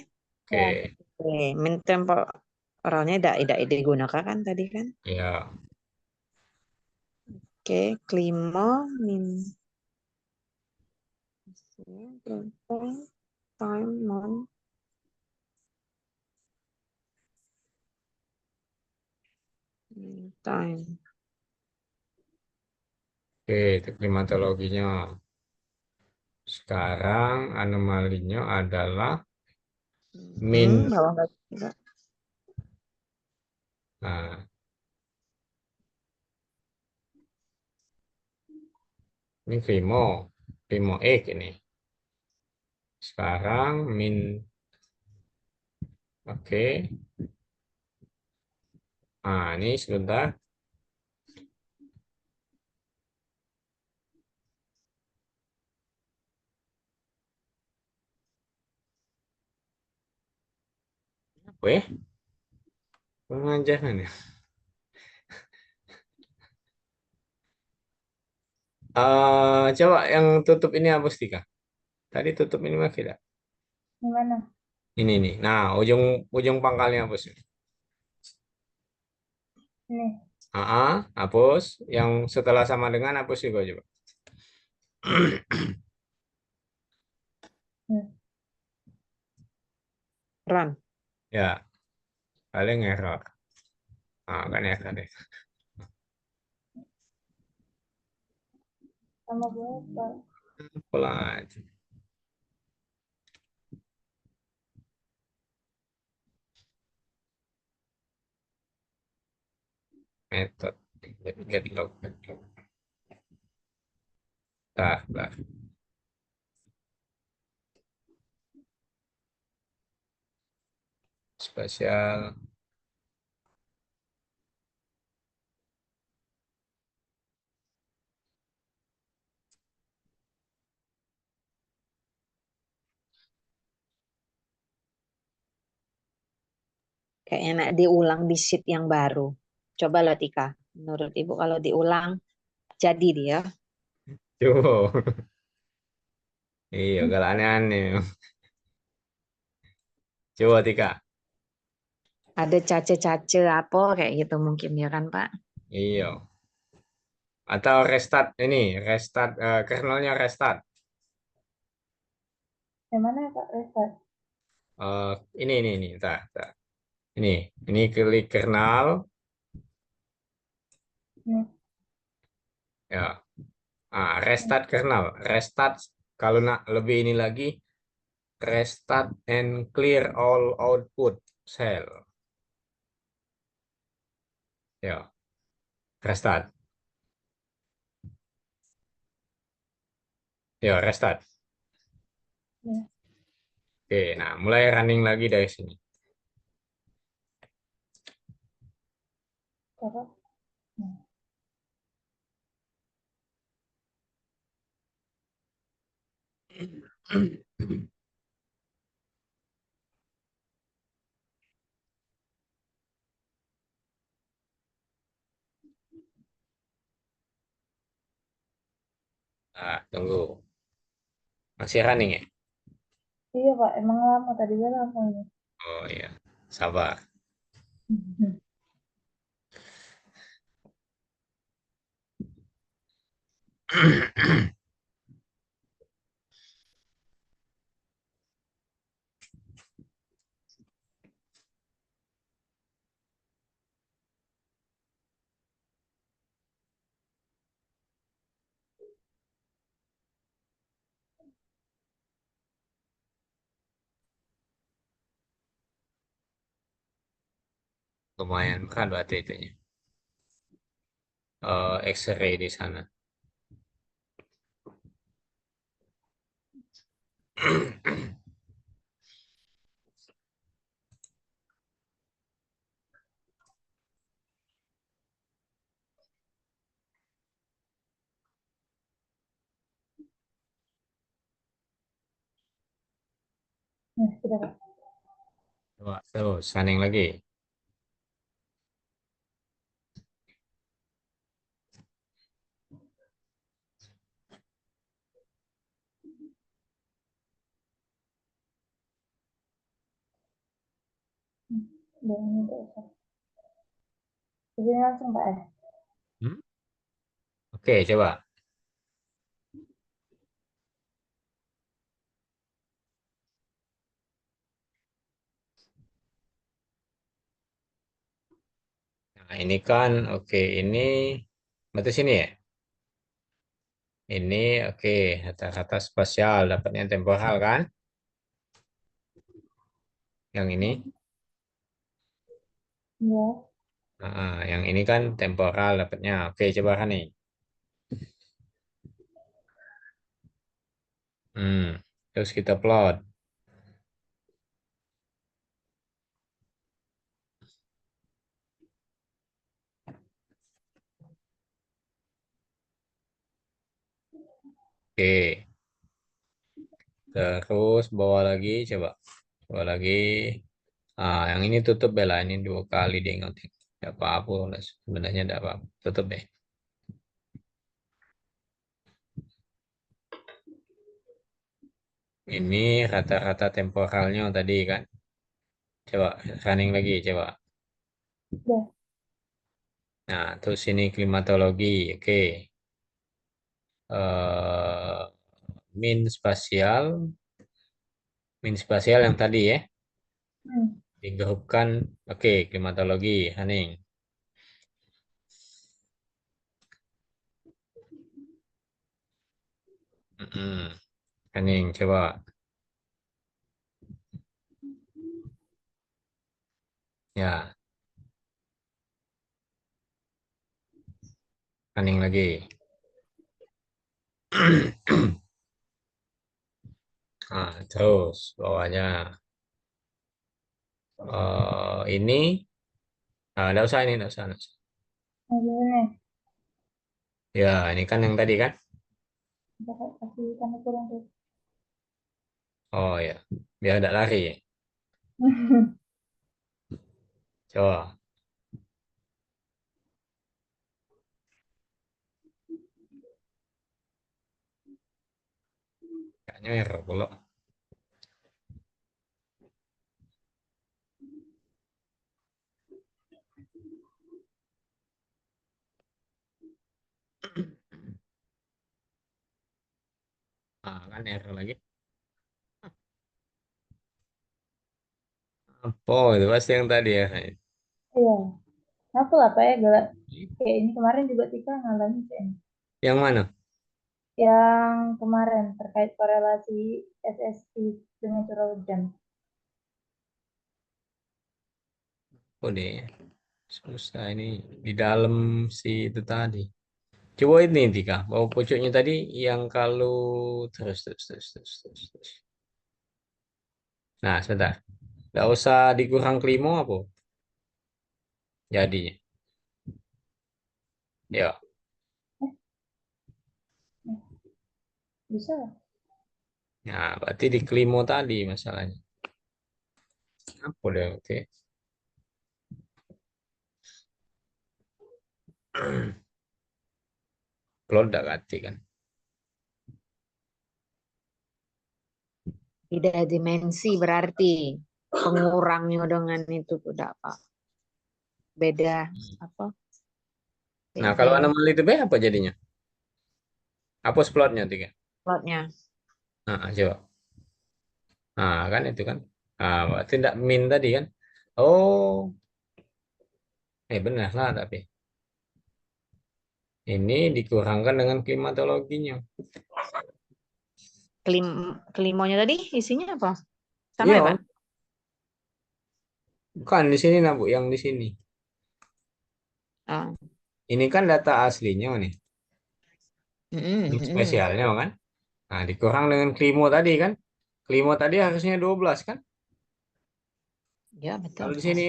Oke. Oke, min temporalnya tidak digunakan kan tadi kan? Ya. Oke, kelima min time month time. Oke, itu klimatologinya. Sekarang anomalinya adalah min. Bawah lagi juga. Nah, ini Vimo X ini. Sekarang min, oke. Nah, ini sebentar. Weh, pengajaran ya. Coba yang tutup ini hapus Tika. Tadi tutup ini mah tidak. Gimana? Ini nih. Nah, ujung pangkalnya hapus. Ini. Hapus. Yang setelah sama dengan hapus juga coba. Run. Ya, paling error. Kan error deh. Sama berapa? Pelan. Method get log. Bentar. Spasial. Kayaknya enak diulang di sheet yang baru. Coba loh Tika. Menurut Ibu kalau diulang jadi dia. Tuh. Iya, gak aneh-aneh. Coba Tika. Ada cace-cace apa kayak gitu mungkin ya kan Pak? Iya. Atau restart ini, restart kernelnya restart. Yang mana Pak Restart? Eh, ini, tak. Ini klik kernel, Ini. ya. Restart kernel, restart. Kalau nak lebih ini lagi, restart and clear all output cell. Ya, restart. Ya, restart. Ya. Oke, nah mulai running lagi dari sini. Apa? Nah, tunggu. Masih running ya? Iya Pak, emang lama tadi dia lama ini. Oh iya, sabar. Lumayan berat berarti itunya. X-ray di sana. Nah, sudah Pak. Coba terus running lagi. Udah ini udah usah. Jadi langsung Pak ya. Hmm? Oke, coba. Nah, ini kan oke, ini berarti sini ya. Ini oke, kata-kata spasial dapatnya temporal kan? Yang ini. Iya. Yang ini kan temporal dapatnya. Oke, coba kan nih. Terus kita plot. Oke. Terus bawa lagi, coba. Bawa lagi. Yang ini tutup bela. Ini 2 kali dia ingetin. Tidak apa-apa. Sebenarnya tidak apa-apa. Tutup deh. Ini rata-rata temporalnya tadi kan. Coba running lagi, coba. Udah. Nah, terus ini klimatologi. Oke. Min spasial. Min spasial yang tadi ya. Hmm. Digrupkan. Oke, klimatologi. Running. Running, coba. Ya, running lagi. Nah, terus bawahnya ini, nggak usah ini, nggak usah, nggak usah. Nah, gimana? Ya, ini kan yang tadi kan. Kita kasih tanda kurung tuh. Oh ya, biar tidak lari. Coba. Kayaknya error pula. Kan error lagi. Apa itu pasti yang tadi ya. Iya. Aku lah Pak ya galak. Kayak ini kemarin juga Tika ngalamin kayaknya. Yang mana? Yang kemarin terkait korelasi SSI dengan curah hujan. Oh deh, susah ini di dalam si itu tadi. Coba ini Tika, bawa pucuknya tadi yang kalau terus. Nah, sebentar. Nggak usah dikurang kelima apa? Jadinya. Ya. Bisa lah. Nah, berarti di kelima tadi masalahnya. Apa deh? Oke. Kalau udah ganti kan. Beda dimensi berarti pengurangnya dengan itu udah apa? Beda apa? Nah, kalau Beda anomali itu B apa jadinya? Hapus plotnya tiga. plotnya. Nah, coba. Nah, kan itu kan. Nah, berarti tidak min tadi kan. Oh, benar lah tapi. Ini dikurangkan dengan klimatologinya. Kelimonya tadi isinya apa? Sama ya, Pak? Iya, bukan di sini nah Bu, yang di sini. Oh. Ini kan data aslinya nih. Ini spesialnya kan. Nah, dikurang dengan klimo tadi kan. Klimo tadi harusnya 12 kan. Ya, betul. Kalau di sini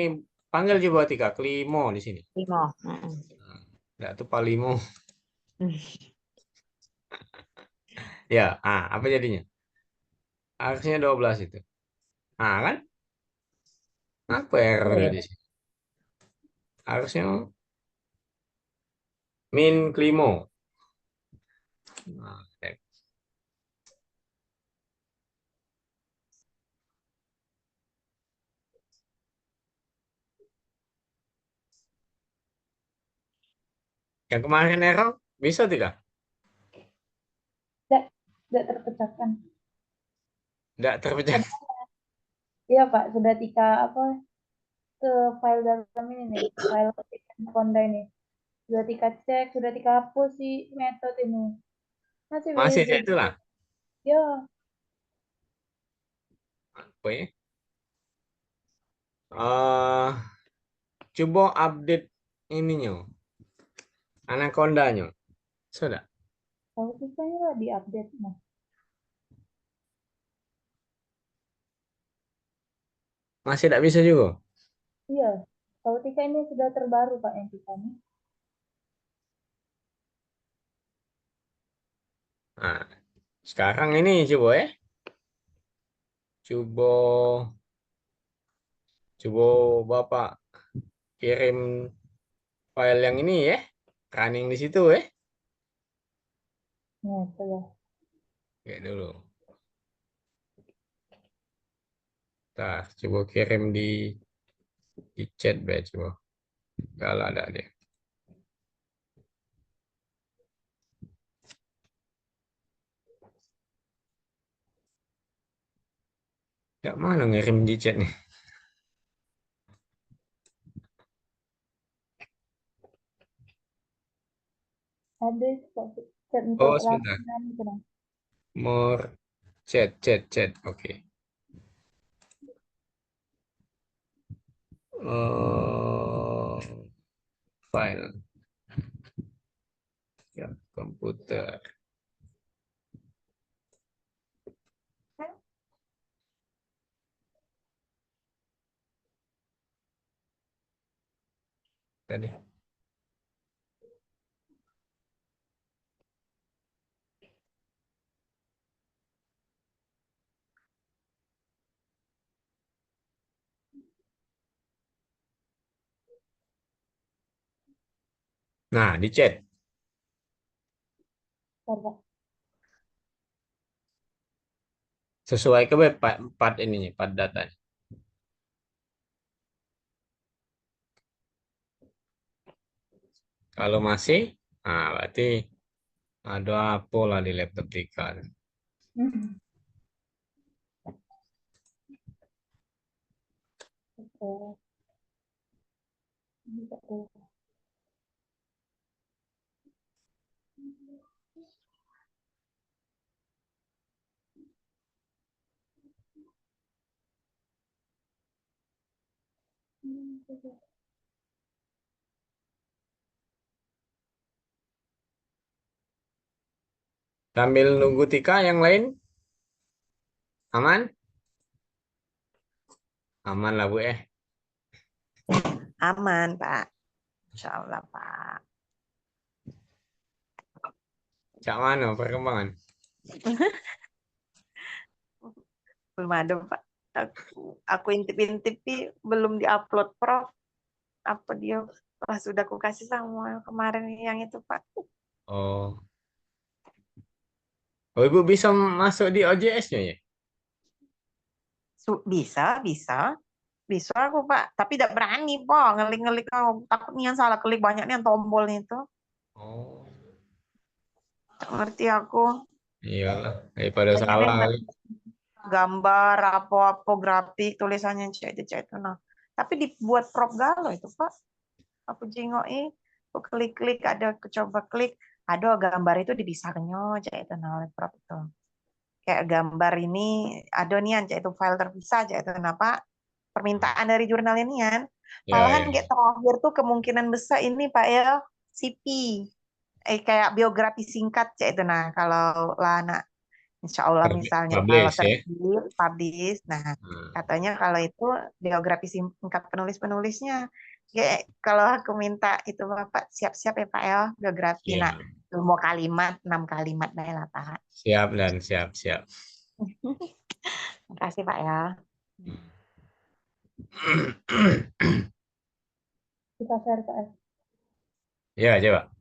panggil coba tiga klimo di sini. Limo. Enggak tuh palimo. Ya, apa jadinya? Harusnya 12 itu. Kan? Apa error di sini? Harusnya min klimo. Nah, yang kemarin error bisa tidak? Tidak terpecahkan. Tidak terpecah. Iya Pak, sudah Tika apa ke file dalam ini nih, file Konda ini. Sudah Tika cek, sudah Tika hapus si metode ini. Masih Masih beda. itulah. Ya, Apa ya? Coba update ininya. Anacondanya. Sudah. kalau sisanya lah diupdate. Nah, Masih tidak bisa juga. iya. Kalau Tika ini sudah terbaru Pak yang Tika ini. Nah, sekarang ini coba ya. Coba Bapak kirim file yang ini ya. Running di situ ya. Nah, sudah. Oke dulu. Coba kirim di chat coba. Kalau ada deh. Tidak mana ngirim di chat nih. Ada Pak, chat untuk Oh, sebentar. latihan gitu. More chat. Oke. Oh, file. Ya, komputer. tadi. Nah, di chat. Bentar, Pak. Sesuai ke part ininya, part data. Kalau masih, nah berarti ada apa lah di laptop Tika. Hmm. Oke. Ini, Pak, tuh. Oke. Sambil nunggu Tika yang lain, aman? Aman lah Bu Aman, Pak. Insya Allah, Pak. Cak mana perkembangan? Belum ada, Pak. Aku intip-intip belum diupload, Prof. Apa dia pas sudah aku kasih sama kemarin yang itu, Pak. Oh. Oh, Ibu bisa masuk di OJS-nya ya? Bisa, bisa. Bisa aku, Pak. Tapi tidak berani, Pak. Ngelik-ngelik. Takut nih yang salah klik. Banyak nih yang tombol itu. Oh, Tak ngerti aku. iyalah. Daripada Banyak nih salah yang kali. gambar, apa-apa, grafik, tulisannya cek itu. Nah, tapi dibuat Prof Galo itu, Pak. Aku jengok aku klik-klik, ada aku coba klik. Ada gambar itu dibisarnya, cek itu. Nah, oleh Prof itu. Kayak gambar ini, ada nian, cek itu file terpisah, cek itu. Kenapa? Permintaan dari jurnal ini kan. Ya, Malahan ya. kayak terakhir tuh kemungkinan besar ini Pak ya CP. Kayak biografi singkat cek itu. Nah kalau lah anak Insya Allah misalnya kalau Publish ya. terbit publish. Nah Hmm. katanya kalau itu biografi singkat penulis-penulisnya. Kayak kalau aku minta itu Bapak siap-siap ya Pak ya biografi. Nah Iya. mau kalimat 6 kalimat dah lah Pak. Siap dan siap. Terima kasih Pak ya. Kita share, Pak. Ya, coba.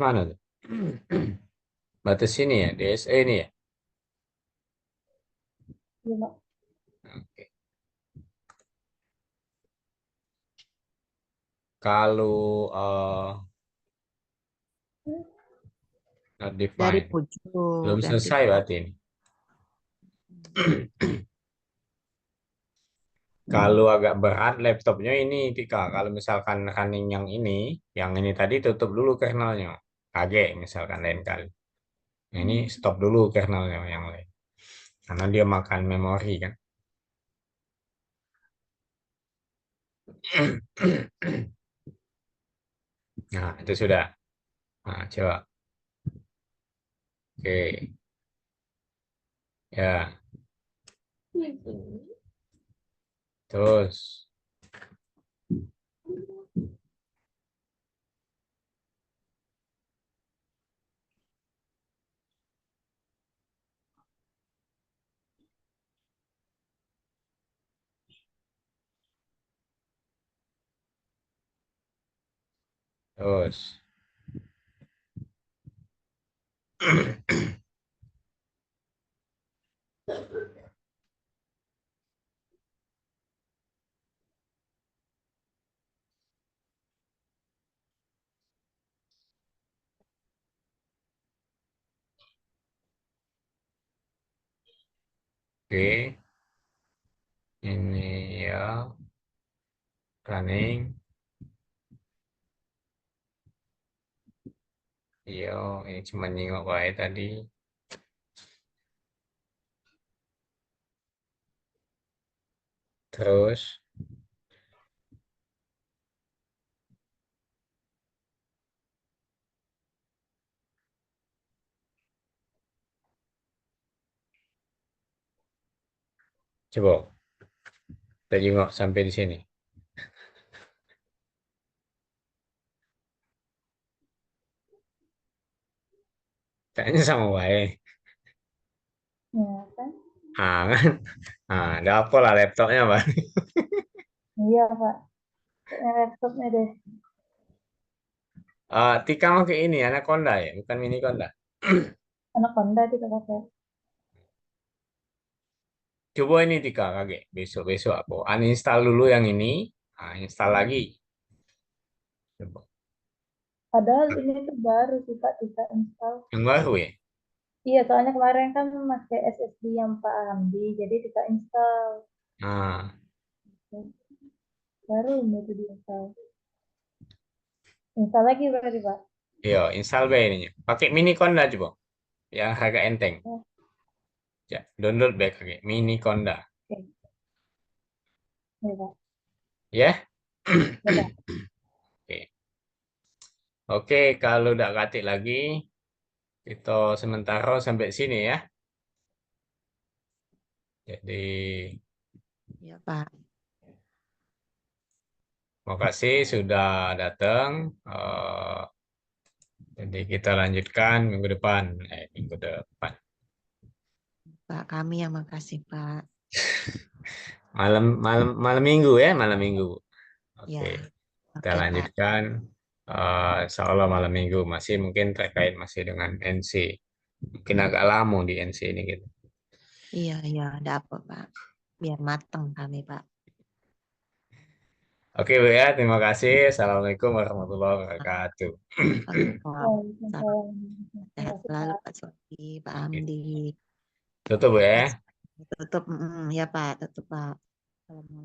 Mana tuh? Batas sini ya, DSE ini ya. Iya, Pak. Oke. Kalau not Dari defined, pojok belum ganti selesai berarti ini. Kalau agak berat laptopnya ini, Tika. Kalau misalkan running yang ini tadi tutup dulu kernelnya. Kaget misalkan lain kali. Ini stop dulu kernelnya yang lain. Karena dia makan memori kan. Nah, itu sudah. Nah, coba. Oke. Ya, terus. Terus. Oke, ini ya running. Iya, ini cuma nyingok wae tadi. Terus, coba kita jengok sampai di sini. Kayaknya sama wae. Ya kan? Ah, kan? Ah, ada apa lah laptopnya, Pak? Iya, Pak. Kayaknya laptopnya deh. Tika mau ke ini, Anaconda ya, bukan Mini Conda. Anaconda tidak pakai. Coba ini Tika, kakek. Besok-besok aku uninstall dulu yang ini. Install lagi. Coba. Padahal ini tuh baru sih, Pak, kita install. Yang baru ya? Iya, soalnya kemarin kan pakai SSD yang Pak Hamdi, jadi kita install. Nah, Baru ini tuh diinstal. Install lagi berarti, Pak. iya, install bae ininya. Pakai Mini Conda coba. Yang harga enteng. Oh, Ya, download back kakek. Mini Conda. oke. Iya, Pak. Ya? Ya, Pak. Oke. Oke, kalau udah katik lagi, kita sementara sampai sini ya. Jadi, Ya, Pak. terima kasih sudah datang. Jadi kita lanjutkan minggu depan. Minggu depan. Pak, kami yang makasih, Pak. Malam malam malam minggu ya, malam minggu. Ya. Oke, kita Oke, Pak. lanjutkan. Insya Allah malam minggu masih mungkin terkait masih dengan NC. Mungkin agak lama di NC ini gitu. Iya, iya, ada apa, Pak? Biar mateng kami, Pak. Oke Bu ya, terima kasih. Assalamualaikum warahmatullahi wabarakatuh. Waalaikumsalam. Terima Sehat kasih, selalu, Pak. Pak Sofi, Pak Amdi. Tutup Bu ya. Tutup, ya Pak, tutup Pak. Assalamualaikum.